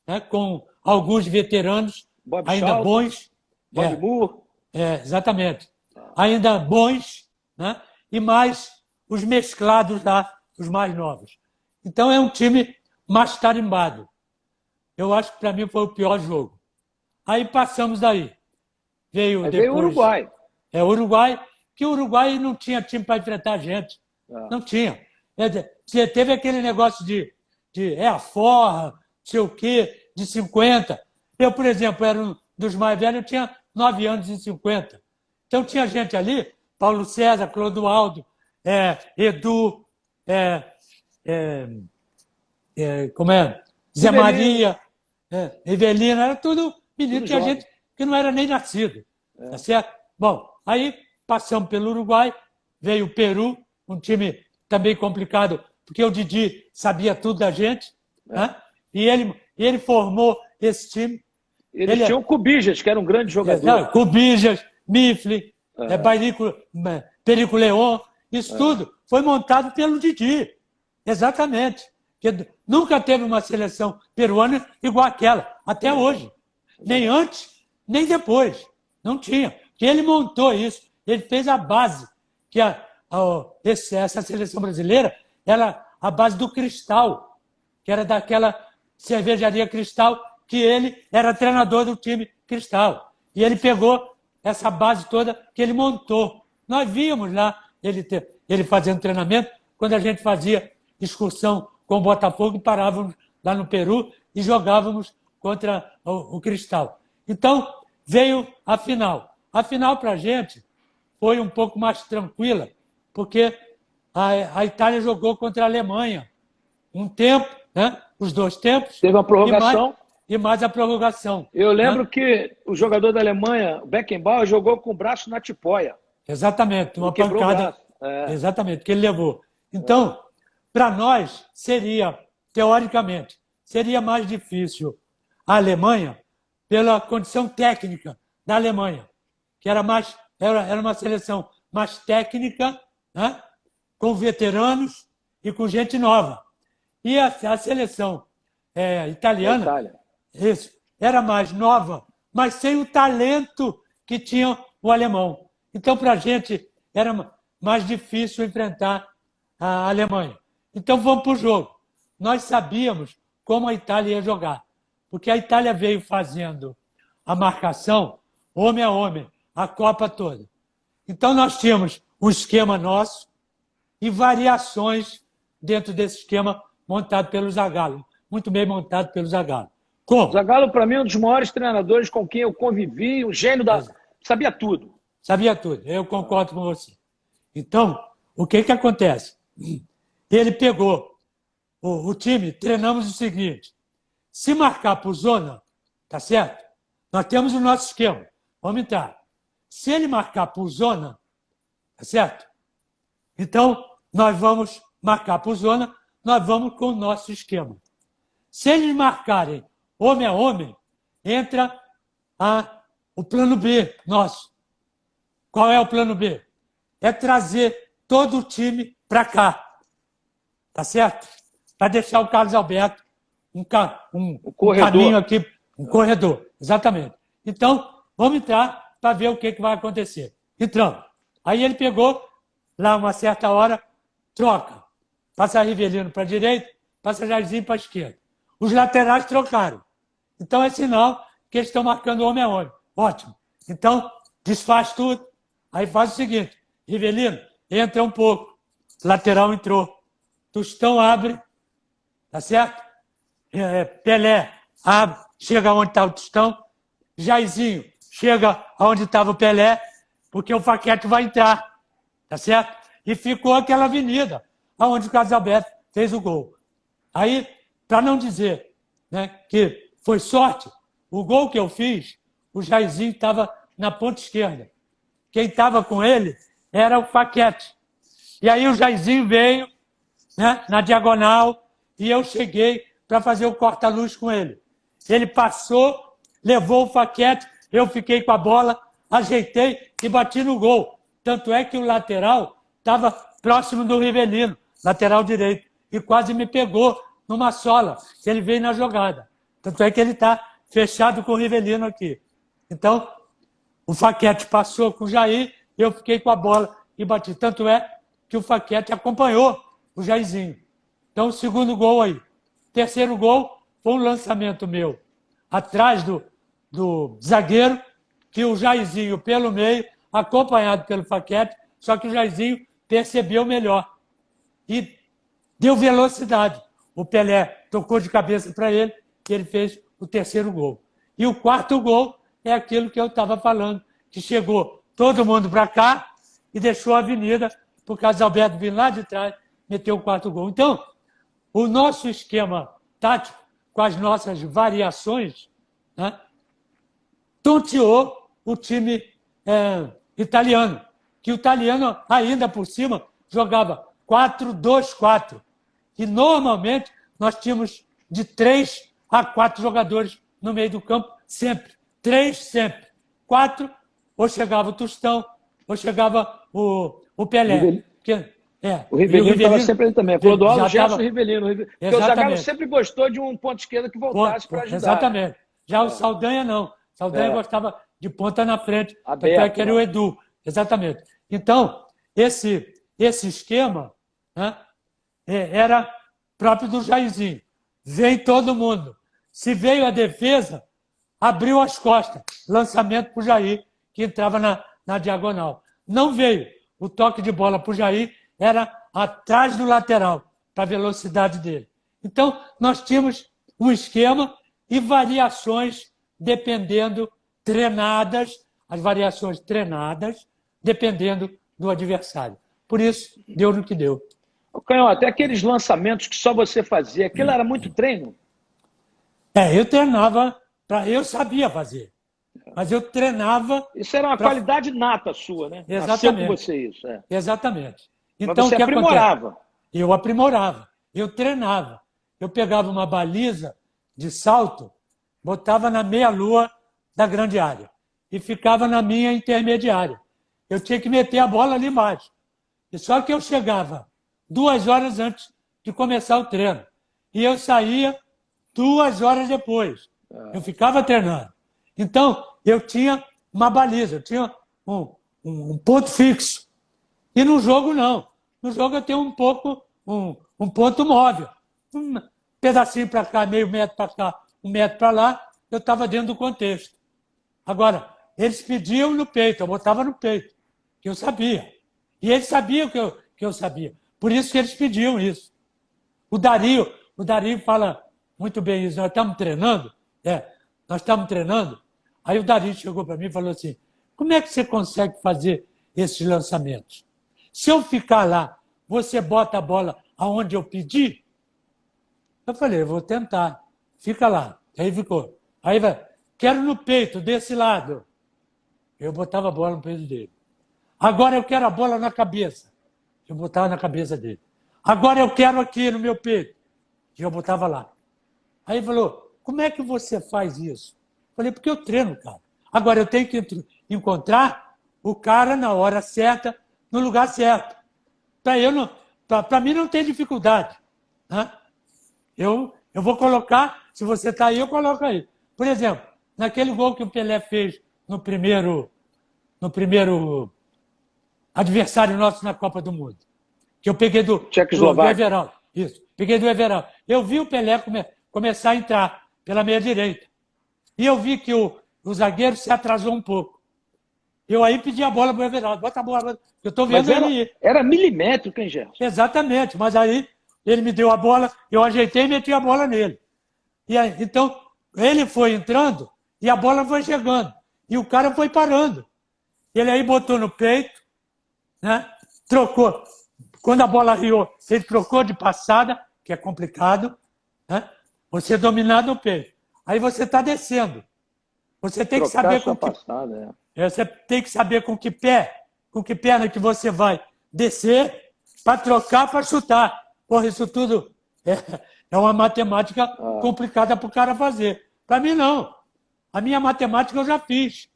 Speaker 2: né, com alguns veteranos
Speaker 1: Bob
Speaker 2: ainda
Speaker 1: Charlton,
Speaker 2: bons.
Speaker 1: Bob Moore.
Speaker 2: Exatamente. Ainda bons, né? E mais os mesclados lá, os mais novos. Então é um time mais tarimbado. Eu acho que para mim foi o pior jogo. Aí passamos daí. Veio
Speaker 1: Aí
Speaker 2: depois.
Speaker 1: veio o Uruguai.
Speaker 2: O Uruguai, que o Uruguai não tinha time para enfrentar a gente. Não tinha. Você teve aquele negócio de a forra, não sei o quê, de 50. Eu, por exemplo, era um dos mais velhos, eu tinha 9 anos e 50. Então tinha gente ali, Paulo César, Clodoaldo, Edu, como é? Zé
Speaker 1: Rivelino.
Speaker 2: Maria, Rivelino, era tudo menino,
Speaker 1: Tudo
Speaker 2: tinha
Speaker 1: jovem.
Speaker 2: gente que não era nem nascido. Tá certo? Bom, aí passamos pelo Uruguai, veio o Peru, um time também complicado, porque o Didi sabia tudo da gente, né? E ele formou esse time.
Speaker 1: Eles tinham o Cubijas, que era um grande jogador.
Speaker 2: Cubijas, Mifflin, Perico León, isso tudo foi montado pelo Didi. Exatamente. Porque nunca teve uma seleção peruana igual aquela, até hoje. Nem antes, nem depois. Não tinha. Porque ele montou isso. Ele fez a base. Que essa seleção brasileira era a base do Cristal, que era daquela cervejaria Cristal, que ele era treinador do time Cristal. E ele pegou essa base toda que ele montou. Nós víamos lá ele fazendo treinamento, quando a gente fazia excursão com o Botafogo e parávamos lá no Peru e jogávamos contra o Cristal. Então, veio a final. A final, para a gente, foi um pouco mais tranquila, porque a Itália jogou contra a Alemanha um tempo, né? Os 2 tempos.
Speaker 1: Teve uma prorrogação.
Speaker 2: E mais a prorrogação.
Speaker 1: Eu lembro que o jogador da Alemanha, o Beckenbauer, jogou com o braço na tipóia.
Speaker 2: Exatamente, uma pancada. Exatamente, que ele levou. Então, para nós, teoricamente, seria mais difícil a Alemanha pela condição técnica da Alemanha, que era uma seleção mais técnica, né? Com veteranos e com gente nova. E a seleção italiana era mais nova, mas sem o talento que tinha o alemão. Então, para a gente, era mais difícil enfrentar a Alemanha. Então, vamos para o jogo. Nós sabíamos como a Itália ia jogar, porque a Itália veio fazendo a marcação homem a homem, a Copa toda. Então, nós tínhamos um esquema nosso e variações dentro desse esquema montado pelo Zagallo, muito bem montado pelo Zagallo. Como?
Speaker 1: Zagallo, para mim, é um dos maiores treinadores com quem eu convivi, um gênio sabia tudo.
Speaker 2: Sabia tudo, eu concordo com você. Então, o que acontece? Ele pegou o time, treinamos o seguinte: se marcar por zona, tá certo? Nós temos o nosso esquema, vamos entrar. Se ele marcar por zona, tá certo? Então, nós vamos marcar por zona, nós vamos com o nosso esquema. Se eles marcarem homem a homem, entra o plano B nosso. Qual é o plano B? É trazer todo o time para cá. Tá certo? Para deixar o Carlos Alberto um caminho aqui, um corredor. Exatamente. Então, vamos entrar para ver o que vai acontecer. Entramos. Aí ele pegou, lá uma certa hora, troca. Passa Rivelino para a direita, passa Jairzinho para a esquerda. Os laterais trocaram. Então é sinal que eles estão marcando homem a homem. Ótimo. Então, desfaz tudo. Aí faz o seguinte: Rivelino, entra um pouco. Lateral entrou. Tostão abre. Tá certo? Pelé abre, chega onde está o Tostão. Jairzinho chega onde estava o Pelé, porque o Paquete vai entrar. Tá certo? E ficou aquela avenida onde o Carlos Alberto fez o gol. Aí, para não dizer, né, que foi sorte, o gol que eu fiz, o Jairzinho estava na ponta esquerda. Quem estava com ele era o Paquete. E aí o Jairzinho veio, né, na diagonal e eu cheguei para fazer o corta-luz com ele. Ele passou, levou o Paquete, eu fiquei com a bola, ajeitei e bati no gol. Tanto é que o lateral estava próximo do Rivelino, lateral direito, e quase me pegou numa sola, que ele veio na jogada. Tanto é que ele está fechado com o Rivelino aqui. Então, o Faquete passou com o Jair, eu fiquei com a bola e bati. Tanto é que o Faquete acompanhou o Jairzinho. Então, o segundo gol aí. Terceiro gol foi um lançamento meu atrás do zagueiro, que o Jairzinho pelo meio, acompanhado pelo Faquete, só que o Jairzinho percebeu melhor e deu velocidade. O Pelé tocou de cabeça para ele e ele fez o terceiro gol. E o quarto gol é aquilo que eu estava falando, que chegou todo mundo para cá e deixou a avenida, por causa do Alberto vir lá de trás, meteu o quarto gol. Então, o nosso esquema tático, com as nossas variações, né, tonteou o time italiano, que o italiano, ainda por cima, jogava 4-2-4. E, normalmente, nós tínhamos de 3 a 4 jogadores no meio do campo, sempre. 3 sempre. 4, ou chegava o Tostão, ou chegava o Pelé.
Speaker 1: O Rivelino estava sempre ali também. Clodoaldo, Gerson e Rivelino. Porque o Zagallo sempre gostou de um ponto esquerdo que voltasse para ajudar.
Speaker 2: Exatamente. Já o Saldanha, não. Saldanha gostava de ponta na frente,
Speaker 1: aberto,
Speaker 2: que era o Edu. Exatamente. Então, esse esquema, né, era próprio do Jairzinho. Vem todo mundo. Se veio a defesa, abriu as costas. Lançamento para o Jair, que entrava na diagonal. Não veio. O toque de bola para o Jair era atrás do lateral, para a velocidade dele. Então, nós tínhamos um esquema e variações dependendo, treinadas, as variações treinadas, dependendo do adversário. Por isso, deu no que deu.
Speaker 1: Canhota, aqueles lançamentos que só você fazia, aquilo era muito treino?
Speaker 2: Eu treinava, eu sabia fazer, mas eu treinava...
Speaker 1: Isso era uma qualidade nata sua, né?
Speaker 2: Exatamente.
Speaker 1: Com você isso.
Speaker 2: Exatamente.
Speaker 1: Então, mas você aprimorava.
Speaker 2: Acontece? Eu aprimorava, eu treinava. Eu pegava uma baliza de salto, botava na meia-lua da grande área e ficava na minha intermediária. Eu tinha que meter a bola ali embaixo. E só que eu chegava 2 horas antes de começar o treino. E eu saía 2 horas depois. Eu ficava treinando. Então, eu tinha uma baliza, eu tinha um ponto fixo. E no jogo, não. No jogo eu tenho um ponto móvel. Um pedacinho para cá, meio metro para cá, 1 metro para lá, eu estava dentro do contexto. Agora, eles pediam no peito, eu botava no peito, que eu sabia. E eles sabiam que eu sabia. Por isso que eles pediam isso. O Dario fala muito bem isso. Nós estamos treinando? Nós estamos treinando. Aí o Dario chegou para mim e falou assim, como é que você consegue fazer esses lançamentos? Se eu ficar lá, você bota a bola aonde eu pedi? Eu falei, eu vou tentar. Fica lá. Aí ficou. Aí vai, quero no peito, desse lado. Eu botava a bola no peito dele. Agora eu quero a bola na cabeça. Eu botava na cabeça dele. Agora eu quero aqui no meu peito. E eu botava lá. Aí ele falou, como é que você faz isso? Eu falei, porque eu treino, cara. Agora eu tenho que encontrar o cara na hora certa, no lugar certo. Para mim não tem dificuldade. Né? Eu vou colocar, se você está aí, eu coloco aí. Por exemplo, naquele gol que o Pelé fez no primeiro adversário nosso na Copa do Mundo, que eu peguei do Everaldo. Isso, peguei do Everaldo. Eu vi o Pelé começar a entrar pela meia direita. E eu vi que o zagueiro se atrasou um pouco. Eu aí pedi a bola para o Everaldo. Bota a bola, eu estou vendo ele ir.
Speaker 1: Era milimétrico, hein, Gerson?
Speaker 2: Exatamente, mas aí ele me deu a bola, eu ajeitei e meti a bola nele. E aí, então, ele foi entrando e a bola foi chegando. E o cara foi parando. Ele aí botou no peito, né? Trocou. Quando a bola riou, ele trocou de passada, que é complicado, né? Você dominar no peito. Aí você está descendo. Você tem que saber com que... Você tem que saber com que perna que você vai descer para trocar, para chutar. Porra, isso tudo é uma matemática complicada para o cara fazer. Para mim, não. A minha matemática eu já fiz.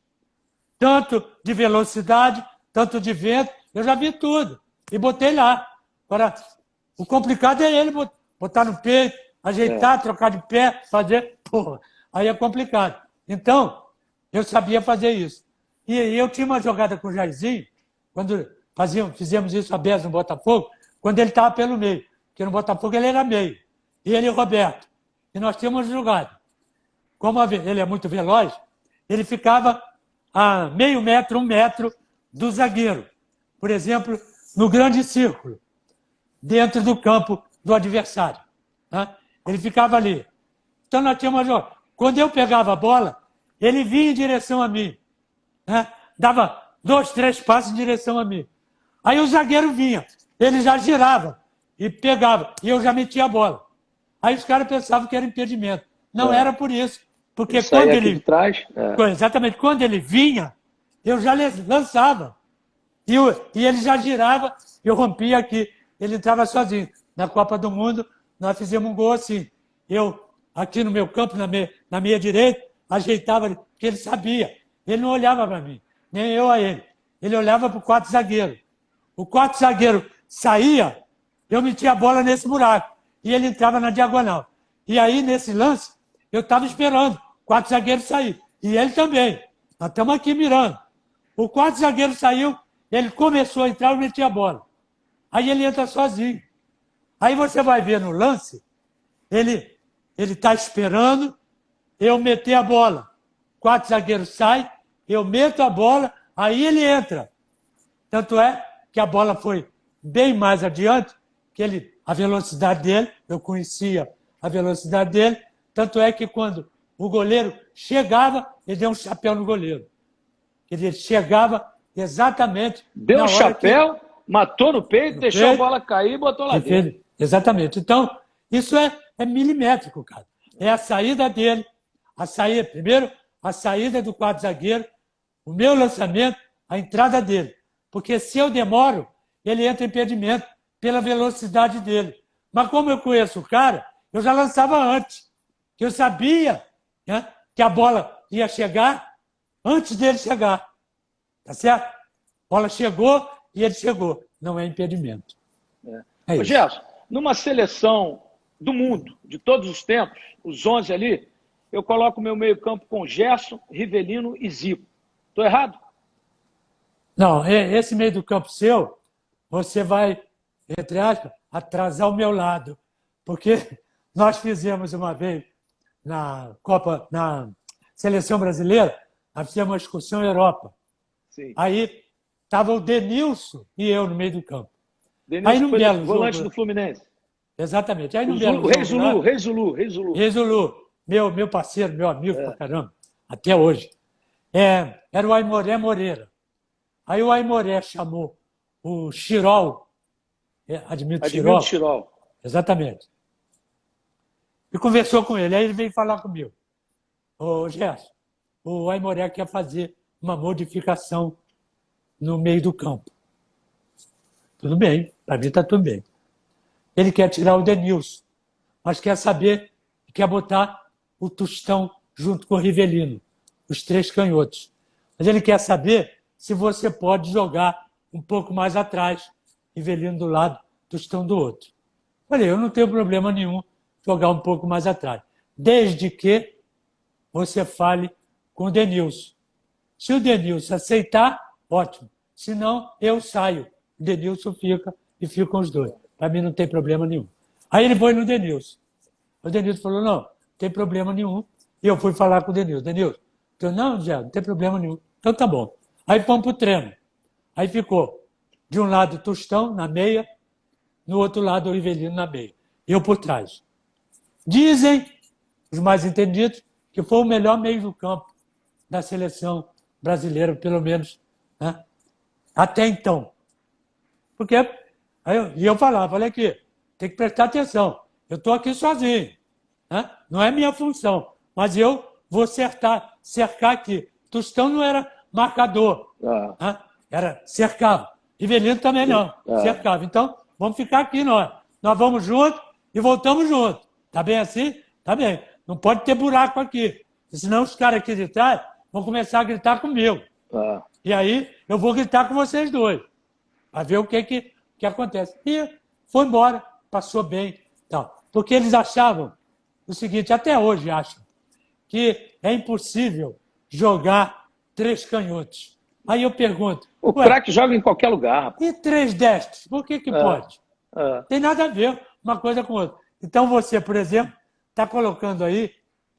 Speaker 2: Tanto de velocidade, tanto de vento, eu já vi tudo. E botei lá. Agora, o complicado é ele botar no peito, ajeitar, trocar de pé, fazer. Porra, aí é complicado. Então, eu sabia fazer isso. E eu tinha uma jogada com o Jairzinho, quando fizemos isso a Bez no Botafogo, quando ele estava pelo meio. Porque no Botafogo ele era meio. E ele e o Roberto. E nós tínhamos jogado. Como ele é muito veloz, ele ficava a meio metro, 1 metro do zagueiro. Por exemplo, no grande círculo, dentro do campo do adversário. Né? Ele ficava ali. Então nós tínhamos uma jogada. Quando eu pegava a bola, ele vinha em direção a mim. Né? Dava 2, 3 passos em direção a mim. Aí o zagueiro vinha, ele já girava e pegava, e eu já metia a bola. Aí os caras pensavam que era impedimento. Não era por isso. Porque quando ele.
Speaker 1: De trás,
Speaker 2: Exatamente, quando ele vinha, eu já lançava. E ele já girava, eu rompia aqui. Ele entrava sozinho. Na Copa do Mundo, nós fizemos um gol assim. Eu, aqui no meu campo, na minha direita, ajeitava, porque ele sabia. Ele não olhava para mim, nem eu a ele. Ele olhava para o quarto zagueiro. O quarto zagueiro saía, eu metia a bola nesse buraco. E ele entrava na diagonal. E aí, nesse lance, eu estava esperando o quarto zagueiro sair. E ele também. Nós estamos aqui mirando. O quarto zagueiro saiu, ele começou a entrar, eu meti a bola. Aí ele entra sozinho. Aí você vai ver no lance, ele está esperando eu meter a bola. O quarto zagueiro sai, eu meto a bola, aí ele entra. Tanto é que a bola foi bem mais adiante, que a velocidade dele, eu conhecia a velocidade dele, tanto é que quando o goleiro chegava, ele deu um chapéu no goleiro. Ele chegava exatamente
Speaker 1: deu
Speaker 2: na
Speaker 1: um
Speaker 2: hora
Speaker 1: chapéu, matou no peito, deixou a bola cair e botou lá dentro.
Speaker 2: Exatamente. Então, isso é milimétrico, cara. É a saída dele, primeiro, a saída do quarto zagueiro, o meu lançamento, a entrada dele. Porque se eu demoro, ele entra em impedimento pela velocidade dele. Mas como eu conheço o cara, eu já lançava antes. Que eu sabia, né, que a bola ia chegar antes dele chegar. Tá certo? A bola chegou e ele chegou. Não é impedimento.
Speaker 1: É isso. Gerson, numa seleção do mundo, de todos os tempos, os 11 ali, eu coloco o meu meio-campo com Gerson, Rivelino e Zico. Estou errado?
Speaker 2: Não, esse meio do campo seu, você vai, entre aspas, atrasar o meu lado. Porque nós fizemos uma vez na Seleção Brasileira, nós fizemos uma excursão Europa.
Speaker 1: Sim.
Speaker 2: Aí estava o Denilson e eu no meio do campo.
Speaker 1: Denilson aí, foi volante do Fluminense.
Speaker 2: Exatamente. Aí,
Speaker 1: o Rei Zulu.
Speaker 2: Rei Zulu, meu parceiro, meu amigo pra caramba, até hoje. Era o Aimoré Moreira. Aí o Aimoré chamou o Chirol, Admito
Speaker 1: Chirol.
Speaker 2: Exatamente. E conversou com ele. Aí ele veio falar comigo. Ô, Gerson, o Aimoré quer fazer uma modificação no meio do campo. Tudo bem, para mim está tudo bem. Ele quer tirar o Denilson, mas quer botar o Tostão junto com o Rivelino, os 3 canhotos. Mas ele quer saber se você pode jogar um pouco mais atrás, Rivelino do lado, Tostão do outro. Falei, eu não tenho problema nenhum jogar um pouco mais atrás, desde que você fale com o Denilson. Se o Denilson aceitar, ótimo. Se não, eu saio. O Denilson fica e ficam os dois. Para mim não tem problema nenhum. Aí ele foi no Denilson. O Denilson falou, não tem problema nenhum. E eu fui falar com o Denilson. Denilson, não, Zé, não tem problema nenhum. Então tá bom. Aí fomos para o treino. Aí ficou de um lado o Tostão, na meia, no outro lado o Rivelino, na meia. Eu por trás. Dizem, os mais entendidos, que foi o melhor meio do campo da seleção brasileira, pelo menos, né? Até então. Porque eu falava, olha aqui, tem que prestar atenção. Eu estou aqui sozinho. Né? Não é minha função. Mas eu vou cercar aqui. Tostão não era marcador. Né? Era cercava. Rivelino também não. Cercava. Então, vamos ficar aqui nós. Nós vamos juntos e voltamos juntos. Tá bem assim? Tá bem. Não pode ter buraco aqui. Senão os caras aqui de trás vão começar a gritar comigo. E aí eu vou gritar com vocês dois. Para ver o que acontece. E foi embora. Passou bem. Então, porque eles achavam o seguinte, até hoje acham, que é impossível jogar 3 canhotos. Aí eu pergunto...
Speaker 1: O craque joga em qualquer lugar, rapaz.
Speaker 2: E 3 destros? Por que pode? Tem nada a ver uma coisa com outra. Então você, por exemplo, está colocando aí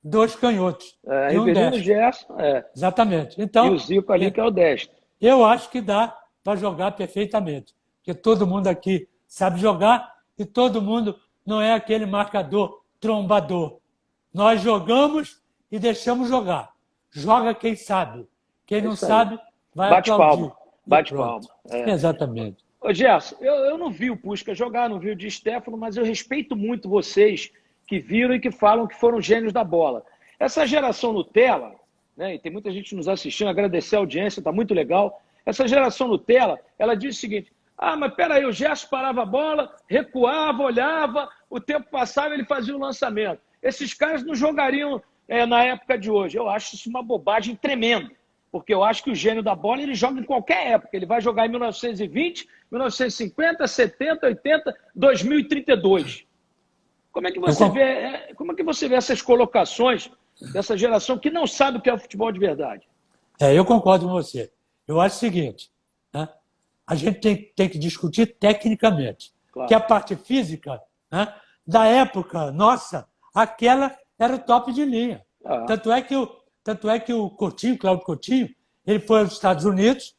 Speaker 2: 2 canhotos e um
Speaker 1: Rivelino,
Speaker 2: destro.
Speaker 1: Gerson,
Speaker 2: Exatamente. Então,
Speaker 1: e o Zico ali, que é o destro.
Speaker 2: Eu acho que dá para jogar perfeitamente. Porque todo mundo aqui sabe jogar e todo mundo não é aquele marcador trombador. Nós jogamos e deixamos jogar. Joga quem sabe. Quem não sabe, vai
Speaker 1: bate
Speaker 2: aplaudir.
Speaker 1: Palma. Bate palma.
Speaker 2: Exatamente.
Speaker 1: Ô, Gerson, eu não vi o Puskás jogar, não vi o Di Stéfano, mas eu respeito muito vocês que viram e que falam que foram gênios da bola. Essa geração Nutella, né, e tem muita gente nos assistindo, agradecer a audiência, está muito legal. Essa geração Nutella, ela diz o seguinte: mas peraí, o Gerson parava a bola, recuava, olhava, o tempo passava, ele fazia o lançamento. Esses caras não jogariam na época de hoje. Eu acho isso uma bobagem tremenda, porque eu acho que o gênio da bola ele joga em qualquer época. Ele vai jogar em 1920, 1950, 70, 80, 2032. Como é que você vê essas colocações dessa geração que não sabe o que é o futebol de verdade?
Speaker 2: Eu concordo com você. Eu acho o seguinte, né? A gente tem que discutir tecnicamente. Claro. Que a parte física, né, da época nossa, aquela era o top de linha. Tanto é que o Coutinho, Cláudio Coutinho, ele foi aos Estados Unidos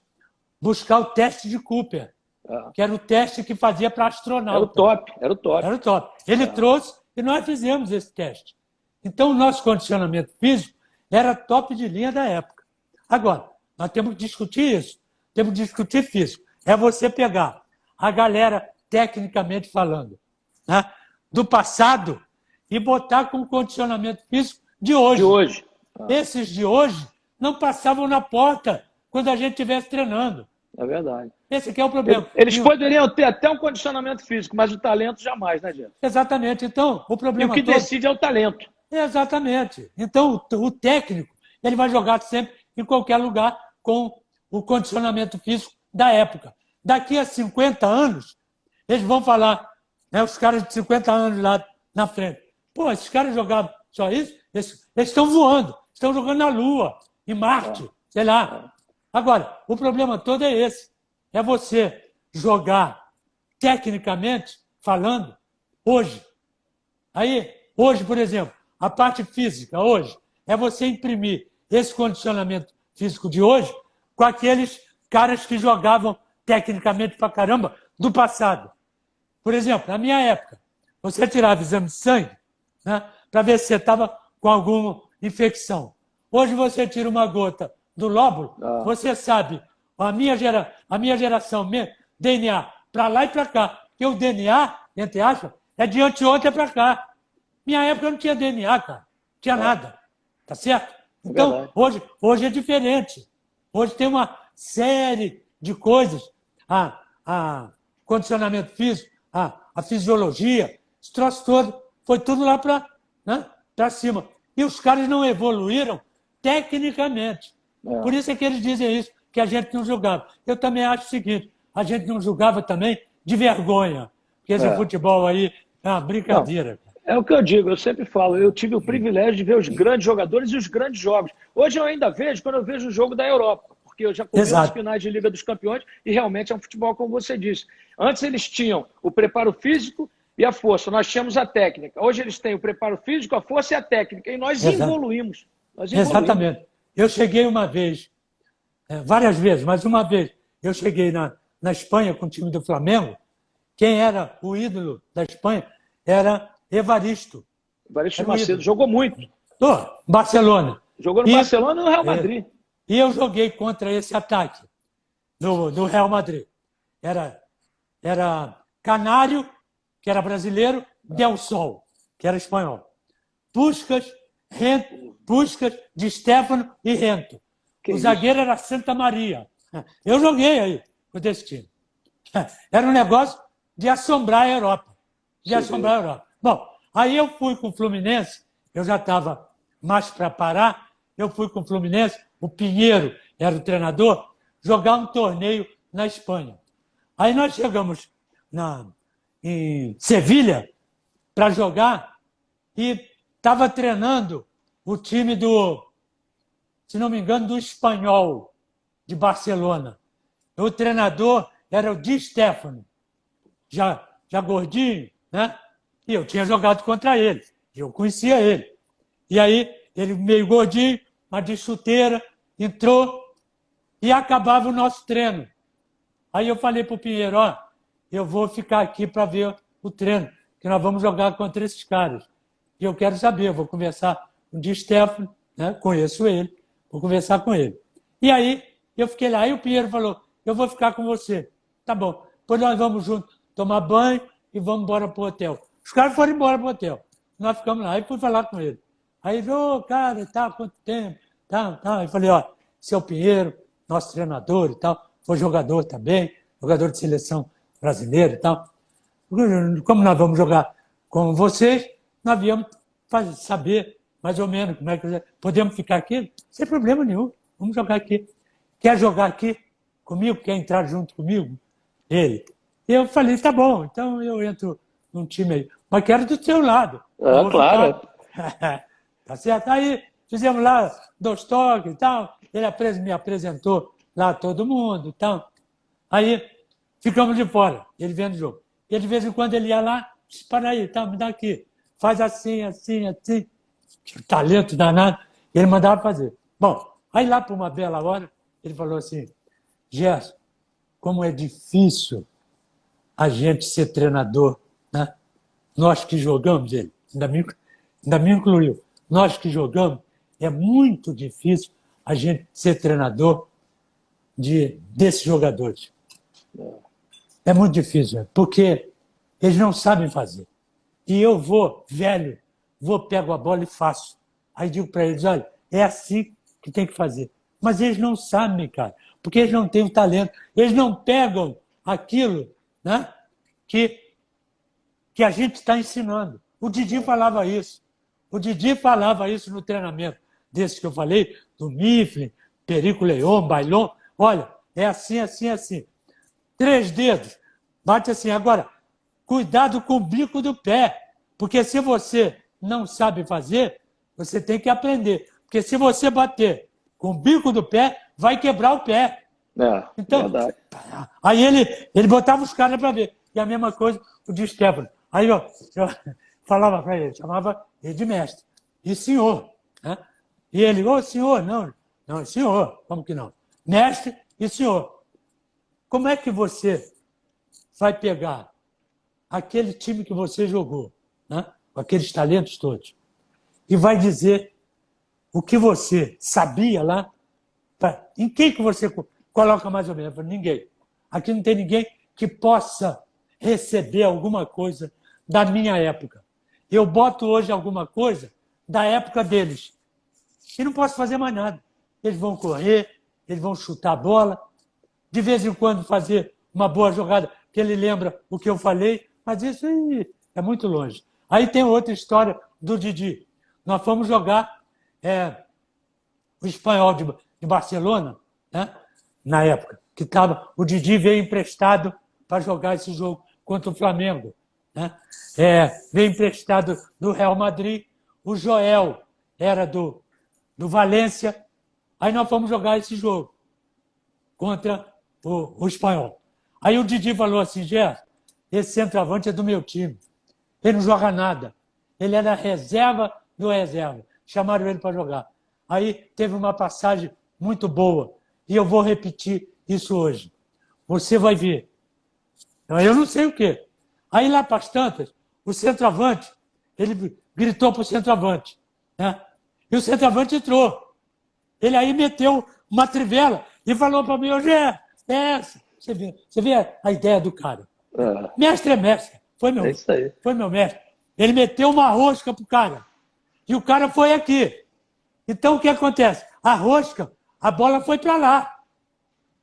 Speaker 2: buscar o teste de Cooper, que era o teste que fazia para astronauta.
Speaker 1: Era o top.
Speaker 2: Ele trouxe e nós fizemos esse teste. Então, o nosso condicionamento físico era top de linha da época. Agora, nós temos que discutir isso. Temos que discutir físico. É você pegar a galera, tecnicamente falando, né, do passado e botar com o condicionamento físico de hoje. Esses de hoje não passavam na porta quando a gente estivesse treinando.
Speaker 1: É verdade.
Speaker 2: Esse aqui é o problema.
Speaker 1: Eles poderiam ter até um condicionamento físico, mas o talento jamais, né, Gerson?
Speaker 2: Exatamente. Então, o problema
Speaker 1: e o que decide é o talento.
Speaker 2: Exatamente. Então, o técnico ele vai jogar sempre em qualquer lugar com o condicionamento físico da época. Daqui a 50 anos, eles vão falar, né, os caras de 50 anos lá na frente. Pô, esses caras jogavam só isso? Eles estão voando, estão jogando na Lua, em Marte, sei lá. Agora, o problema todo é esse. É você jogar tecnicamente falando hoje. Aí, hoje, por exemplo, a parte física hoje é você imprimir esse condicionamento físico de hoje com aqueles caras que jogavam tecnicamente pra caramba do passado. Por exemplo, na minha época, você tirava exame de sangue, né, para ver se você estava com alguma infecção. Hoje você tira uma gota do lóbulo, você sabe, a minha geração, DNA, para lá e para cá. Porque o DNA, entre aspas, é de anteontem para cá. Minha época não tinha DNA, cara. Não tinha nada. Tá certo? Então, hoje é diferente. Hoje tem uma série de coisas. Condicionamento físico, a fisiologia, esse troço todo, foi tudo lá para cima. E os caras não evoluíram tecnicamente. Por isso é que eles dizem isso, que a gente não julgava. Eu também acho o seguinte, a gente não julgava também de vergonha. Porque esse futebol aí é uma brincadeira.
Speaker 1: Não. É o que eu digo, eu sempre falo, eu tive o privilégio de ver os grandes jogadores e os grandes jogos. Hoje eu ainda vejo quando eu vejo o jogo da Europa, porque eu já cobri as finais de Liga dos Campeões e realmente é um futebol, como você disse. Antes eles tinham o preparo físico e a força, nós tínhamos a técnica. Hoje eles têm o preparo físico, a força e a técnica, e nós evoluímos.
Speaker 2: Exatamente. Eu cheguei uma vez, várias vezes, mas uma vez, eu cheguei na Espanha com o time do Flamengo, quem era o ídolo da Espanha era Evaristo.
Speaker 1: Evaristo Macedo jogou muito.
Speaker 2: Barcelona.
Speaker 1: Jogou no Barcelona e no Real Madrid.
Speaker 2: E eu joguei contra esse ataque do Real Madrid. Era Canário, que era brasileiro, Del Sol, que era espanhol. Puskás, Di Stéfano e Rento. O zagueiro era Santa Maria. Eu joguei aí com esse time. Era um negócio de assombrar a Europa. Bom, aí eu fui com o Fluminense, eu já estava mais para parar, eu fui com o Fluminense, o Pinheiro era o treinador, jogar um torneio na Espanha. Aí nós chegamos em Sevilha para jogar e estava treinando o time se não me engano, do Espanhol, de Barcelona. O treinador era o Di Stéfano, já gordinho, né? E eu tinha jogado contra ele, eu conhecia ele. E aí, ele meio gordinho, mas de chuteira, entrou e acabava o nosso treino. Aí eu falei para o Pinheiro, ó, eu vou ficar aqui para ver o treino, que nós vamos jogar contra esses caras. E eu quero saber, eu vou conversar com o Di Stéfano, né? Conheço ele, vou conversar com ele. E aí, eu fiquei lá, aí o Pinheiro falou, eu vou ficar com você. Tá bom, depois nós vamos juntos tomar banho e vamos embora para o hotel. Os caras foram embora para o hotel. Nós ficamos lá, aí fui falar com ele. Aí ele, ô, cara, tá, quanto tempo? Tá. Aí eu falei, ó, seu Pinheiro, nosso treinador e tal, foi jogador também, jogador de seleção brasileira e tal. Como nós vamos jogar com vocês, nós viemos saber mais ou menos como é que podemos ficar aqui, sem problema nenhum, vamos jogar aqui. Quer jogar aqui comigo? Quer entrar junto comigo? Ele. E eu falei, tá bom, então eu entro num time aí, mas quero do seu lado.
Speaker 1: Claro.
Speaker 2: Tá certo? Aí fizemos lá 2 toques e tal, ele me apresentou lá todo mundo e tal. Aí ficamos de fora, ele vendo o jogo. E de vez em quando ele ia lá, para aí, tá, me dá aqui, faz assim, assim, assim. Que talento danado, ele mandava fazer. Bom, aí lá por uma bela hora, ele falou assim, Gerson, como é difícil a gente ser treinador, né? Nós que jogamos, ele ainda me incluiu, nós que jogamos, é muito difícil a gente ser treinador desses jogadores. É muito difícil, porque eles não sabem fazer. E eu vou, velho, pego a bola e faço. Aí digo para eles, olha, é assim que tem que fazer. Mas eles não sabem, cara, porque eles não têm o talento. Eles não pegam aquilo, né, que a gente está ensinando. O Didi falava isso. O Didi falava isso no treinamento desse que eu falei, do Mifflin, Perico Leão, Bailon. Olha, é assim, assim, assim. 3 dedos, bate assim. Agora, cuidado com o bico do pé, porque se você não sabe fazer, você tem que aprender. Porque se você bater com o bico do pé, vai quebrar o pé. Então,
Speaker 1: verdade.
Speaker 2: Aí ele botava os caras para ver. E a mesma coisa o Di Stéfano. Aí eu falava para ele, chamava ele de mestre. E senhor. Né? E ele, ô senhor, não, senhor, como que não? Mestre e senhor. Como é que você vai pegar aquele time que você jogou, né? Com aqueles talentos todos, e vai dizer o que você sabia lá, em quem que você coloca mais ou menos? Ninguém. Aqui não tem ninguém que possa receber alguma coisa da minha época. Eu boto hoje alguma coisa da época deles. E não posso fazer mais nada. Eles vão correr, eles vão chutar a bola, de vez em quando fazer uma boa jogada, que ele lembra o que eu falei, mas isso é muito longe. Aí tem outra história do Didi. Nós fomos jogar o Espanhol de Barcelona, né? Na época, que o Didi veio emprestado para jogar esse jogo contra o Flamengo. Né? Veio emprestado do Real Madrid, o Joel era do Valência, aí nós fomos jogar esse jogo contra o Espanhol. Aí o Didi falou assim, Gerson, esse centroavante é do meu time, ele não joga nada, ele era reserva do reserva, chamaram ele para jogar. Aí teve uma passagem muito boa, e eu vou repetir isso hoje. Você vai ver. Eu não sei o quê. Aí lá para as tantas, o centroavante, ele gritou para o centroavante, né? E o centroavante entrou. Ele aí meteu uma trivela e falou para mim, Gé, é essa. Você vê a ideia do cara. Mestre é mestre. Foi meu mestre. Ele meteu uma rosca pro cara. E o cara foi aqui. Então o que acontece? A rosca, a bola foi para lá.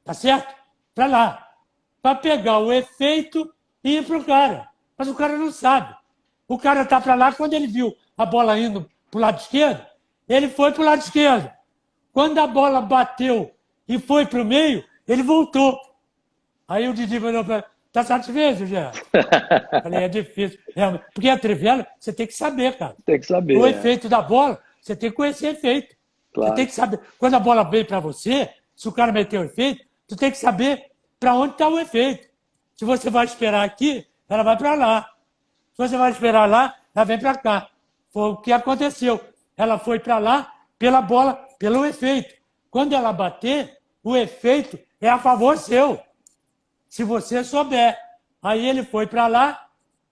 Speaker 2: Tá certo? Para lá. Para pegar o efeito e ir pro cara. Mas o cara não sabe. O cara tá para lá, quando ele viu a bola indo pro lado esquerdo, ele foi pro lado esquerdo. Quando a bola bateu e foi pro meio, ele voltou. Aí o Didi falou para ele, tá satisfeito, Gerson? Falei, é difícil. Porque a trivela, você tem que saber, cara.
Speaker 1: Tem que saber.
Speaker 2: O efeito da bola, você tem que conhecer efeito.
Speaker 1: Claro.
Speaker 2: Você tem que saber, quando a bola vem para você, se o cara meter o efeito, tu tem que saber para onde está o efeito. Se você vai esperar aqui, ela vai para lá. Se você vai esperar lá, ela vem para cá. Foi o que aconteceu. Ela foi para lá pela bola, pelo efeito. Quando ela bater, o efeito é a favor seu. Se você souber. Aí ele foi para lá,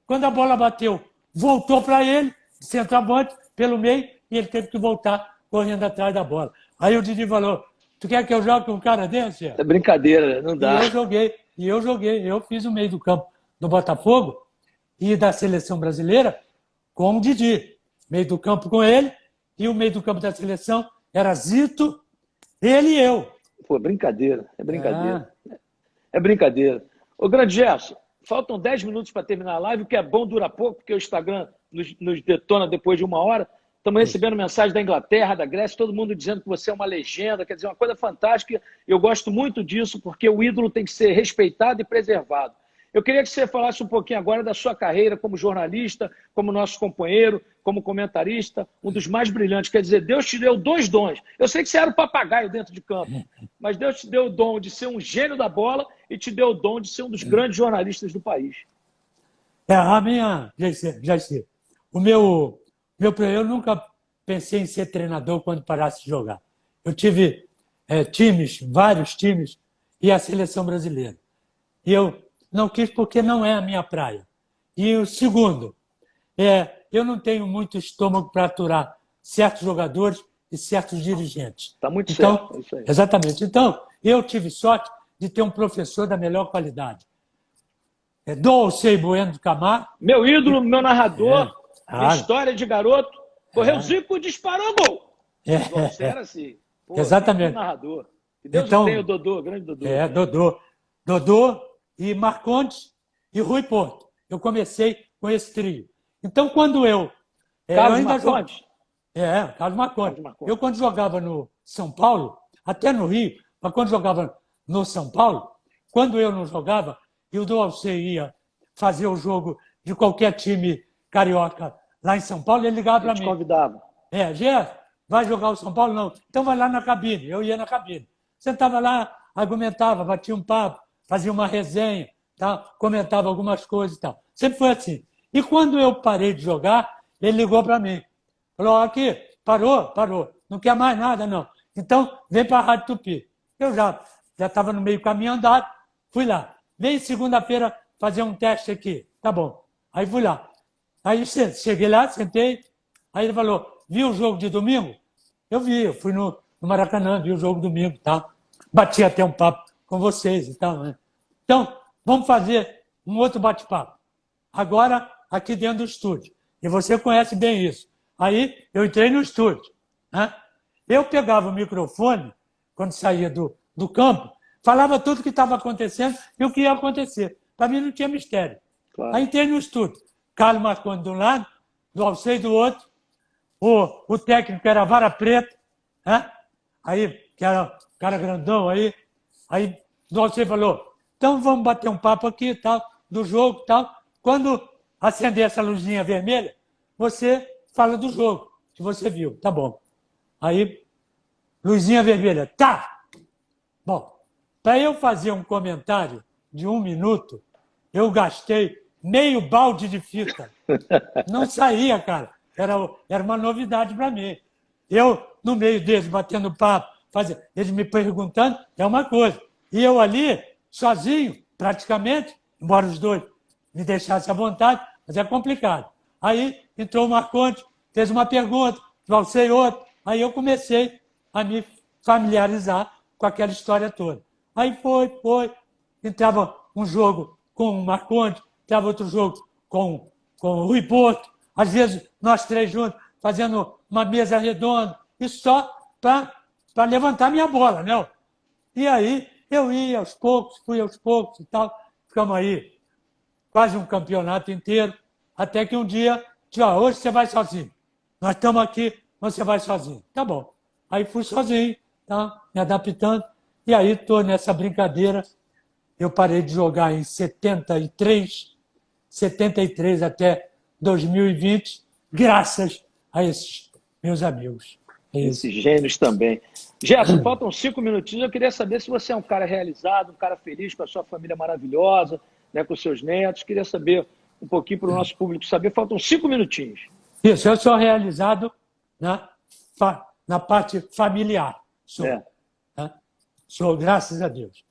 Speaker 2: quando a bola bateu, voltou para ele, centroavante, pelo meio, e ele teve que voltar correndo atrás da bola. Aí o Didi falou, tu quer que eu jogue com um cara desse?
Speaker 1: É brincadeira, não dá.
Speaker 2: E eu joguei. Eu fiz o meio do campo do Botafogo e da seleção brasileira com o Didi. Meio do campo com ele, e o meio do campo da seleção era Zito, ele e eu.
Speaker 1: Pô, brincadeira, é brincadeira. É brincadeira. Ô, grande Gerson, faltam 10 minutos para terminar a live, o que é bom dura pouco, porque o Instagram nos detona depois de 1 hora. Estamos recebendo mensagem da Inglaterra, da Grécia, todo mundo dizendo que você é uma legenda, quer dizer, uma coisa fantástica. Eu gosto muito disso, porque o ídolo tem que ser respeitado e preservado. Eu queria que você falasse um pouquinho agora da sua carreira como jornalista, como nosso companheiro, como comentarista, um dos mais brilhantes. Quer dizer, Deus te deu 2 dons. Eu sei que você era o papagaio dentro de campo, mas Deus te deu o dom de ser um gênio da bola e te deu o dom de ser um dos grandes jornalistas do país.
Speaker 2: A minha... Jaci, eu nunca pensei em ser treinador quando parasse de jogar. Eu tive vários times, e a seleção brasileira. E eu não quis porque não é a minha praia. E o segundo, eu não tenho muito estômago para aturar certos jogadores e certos dirigentes.
Speaker 1: Está muito certo. Isso aí.
Speaker 2: Exatamente. Então, eu tive sorte de ter um professor da melhor qualidade. Dom Alcei Bueno do Camargo.
Speaker 1: Meu ídolo, meu narrador, minha história de garoto. Correu Zico, disparou, gol. Dom Alcei era assim. Pô,
Speaker 2: exatamente.
Speaker 1: Narrador. Que Deus
Speaker 2: então,
Speaker 1: tenha o Dodô, grande Dodô.
Speaker 2: Dodô e Marcondes e Rui Porto. Eu comecei com esse trio. Então, quando
Speaker 1: Carlos Marcondes?
Speaker 2: Carlos Marcondes. Eu, quando jogava no São Paulo, até no Rio, mas quando jogava no São Paulo, quando eu não jogava, e o Dom Alcei ia fazer o jogo de qualquer time carioca lá em São Paulo, ele ligava para mim.
Speaker 1: Convidava.
Speaker 2: Gé, vai jogar o São Paulo? Não. Então vai lá na cabine. Eu ia na cabine. Sentava lá, argumentava, batia um papo, fazia uma resenha, tá? Comentava algumas coisas e tal. Sempre foi assim. E quando eu parei de jogar, ele ligou para mim. Falou, aqui, parou. Não quer mais nada, não. Então, vem para a Rádio Tupi. Eu já estava no meio caminho andado, fui lá. Vem segunda-feira fazer um teste aqui. Tá bom. Aí fui lá. Aí cheguei lá, sentei. Aí ele falou, viu o jogo de domingo? Eu vi, eu fui no Maracanã, vi o jogo domingo, tá? Bati até um papo com vocês e tal, né? Então, vamos fazer um outro bate-papo. Agora, aqui dentro do estúdio. E você conhece bem isso. Aí, eu entrei no estúdio. Né? Eu pegava o microfone, quando saía do campo, falava tudo o que estava acontecendo e o que ia acontecer. Para mim, não tinha mistério.
Speaker 1: Claro.
Speaker 2: Aí, entrei no estúdio. Carlos Marcondes de um lado, do Alcei do outro. O técnico era Vara Preta, né? Aí, que era um cara grandão aí. Aí, o Alcei falou, então vamos bater um papo aqui, tal, do jogo e tal. Quando acender essa luzinha vermelha, você fala do jogo, que você viu, tá bom. Aí, luzinha vermelha, tá! Bom, para eu fazer um comentário de 1 minuto, eu gastei meio balde de fita. Não saía, cara. Era uma novidade para mim. Eu, no meio deles, batendo papo, eles me perguntando, é uma coisa. E eu ali, sozinho, praticamente, embora os dois me deixassem à vontade, mas é complicado. Aí entrou o Marcondes, fez uma pergunta, Alcei outra. Aí eu comecei a me familiarizar com aquela história toda. Aí foi. Entrava um jogo com o Marcondes, entrava outro jogo com o Rui Porto, às vezes nós 3 juntos, fazendo uma mesa redonda, e só para levantar minha bola, né? E aí eu ia fui aos poucos e tal, ficamos aí quase um campeonato inteiro, até que um dia, hoje você vai sozinho. Nós estamos aqui, você vai sozinho. Tá bom. Aí fui sozinho, tá? Me adaptando, e aí estou nessa brincadeira. Eu parei de jogar em 73 até 2020, graças a esses meus amigos. É isso.
Speaker 1: Esses gênios também. Gerson, faltam 5 minutinhos. Eu queria saber se você é um cara realizado, um cara feliz com a sua família maravilhosa, né, com seus netos. Queria saber um pouquinho para o nosso público saber. Faltam 5 minutinhos.
Speaker 2: Isso, eu sou realizado na parte familiar. Sou, né? Sou, graças a Deus.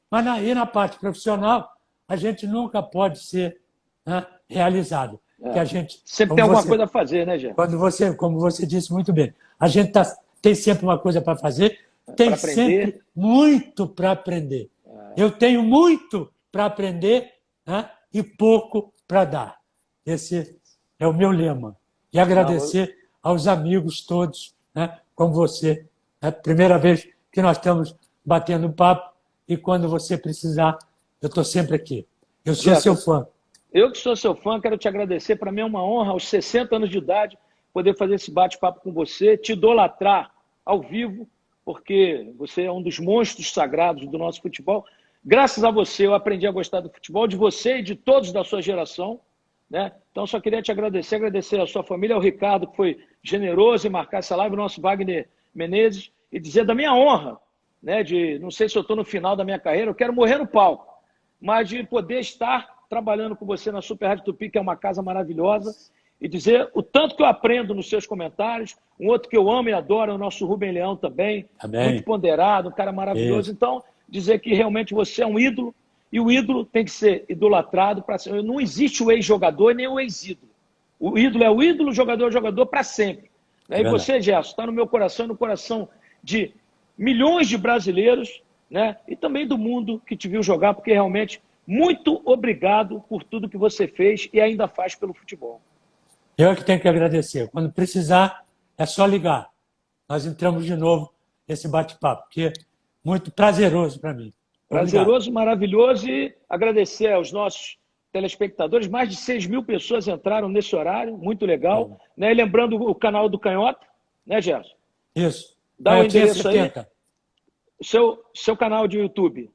Speaker 2: Mas na parte profissional, a gente nunca pode ser, né, realizado. Que a gente,
Speaker 1: sempre tem alguma coisa a fazer, né,
Speaker 2: Gerson? Como você disse muito bem, a gente tem sempre uma coisa para fazer, tem sempre muito para aprender. Eu tenho muito para aprender, né, e pouco para dar. Esse é o meu lema. E agradecer aos amigos todos, né, como você. É a primeira vez que nós estamos batendo papo e quando você precisar, eu estou sempre aqui. Eu sou seu fã.
Speaker 1: Eu que sou seu fã, quero te agradecer. Para mim é uma honra, aos 60 anos de idade, poder fazer esse bate-papo com você, te idolatrar ao vivo, porque você é um dos monstros sagrados do nosso futebol. Graças a você, eu aprendi a gostar do futebol, de você e de todos da sua geração, né? Então, só queria te agradecer a sua família, ao Ricardo, que foi generoso em marcar essa live, o nosso Wagner Menezes, e dizer da minha honra, né? Não sei se eu estou no final da minha carreira, eu quero morrer no palco, mas de poder estar trabalhando com você na Super Rádio Tupi, que é uma casa maravilhosa, e dizer o tanto que eu aprendo nos seus comentários. Um outro que eu amo e adoro é o nosso Rubem Leão também, muito ponderado, um cara maravilhoso. Então, dizer que realmente você é um ídolo, e o ídolo tem que ser idolatrado. Não existe o ex-jogador nem o ex-ídolo. O ídolo é o ídolo, o jogador é o jogador para sempre. E você, Gerson, está no meu coração e no coração de milhões de brasileiros, né? E também do mundo que te viu jogar, porque realmente... Muito obrigado por tudo que você fez e ainda faz pelo futebol.
Speaker 2: Eu é que tenho que agradecer. Quando precisar, é só ligar. Nós entramos de novo nesse bate-papo, que é muito prazeroso para mim.
Speaker 1: Prazeroso, maravilhoso, e agradecer aos nossos telespectadores. Mais de 6 mil pessoas entraram nesse horário, muito legal. Né? E lembrando o canal do Canhota, né, Gerson?
Speaker 2: Isso.
Speaker 1: Dá o endereço 70. Aí. Seu canal de YouTube.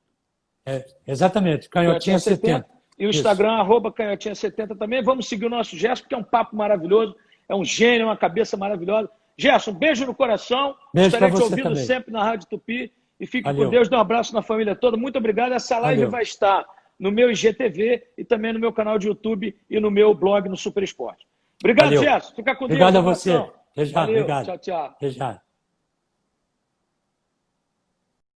Speaker 2: Exatamente, Canhotinha 70.
Speaker 1: E o Instagram, @Canhotinha70 também. Vamos seguir o nosso Gerson, porque é um papo maravilhoso, é um gênio, uma cabeça maravilhosa. Gerson, um beijo no coração.
Speaker 2: Beijo para
Speaker 1: você
Speaker 2: te
Speaker 1: ouvindo
Speaker 2: também.
Speaker 1: Sempre na Rádio Tupi. E fique com Deus, dê um abraço na família toda. Muito obrigado. Essa live vai estar no meu IGTV e também no meu canal de YouTube e no meu blog no Super Esporte. Obrigado, Gerson. Fica com Deus.
Speaker 2: Obrigado a você.
Speaker 1: Valeu. Tchau, tchau.
Speaker 2: Até já.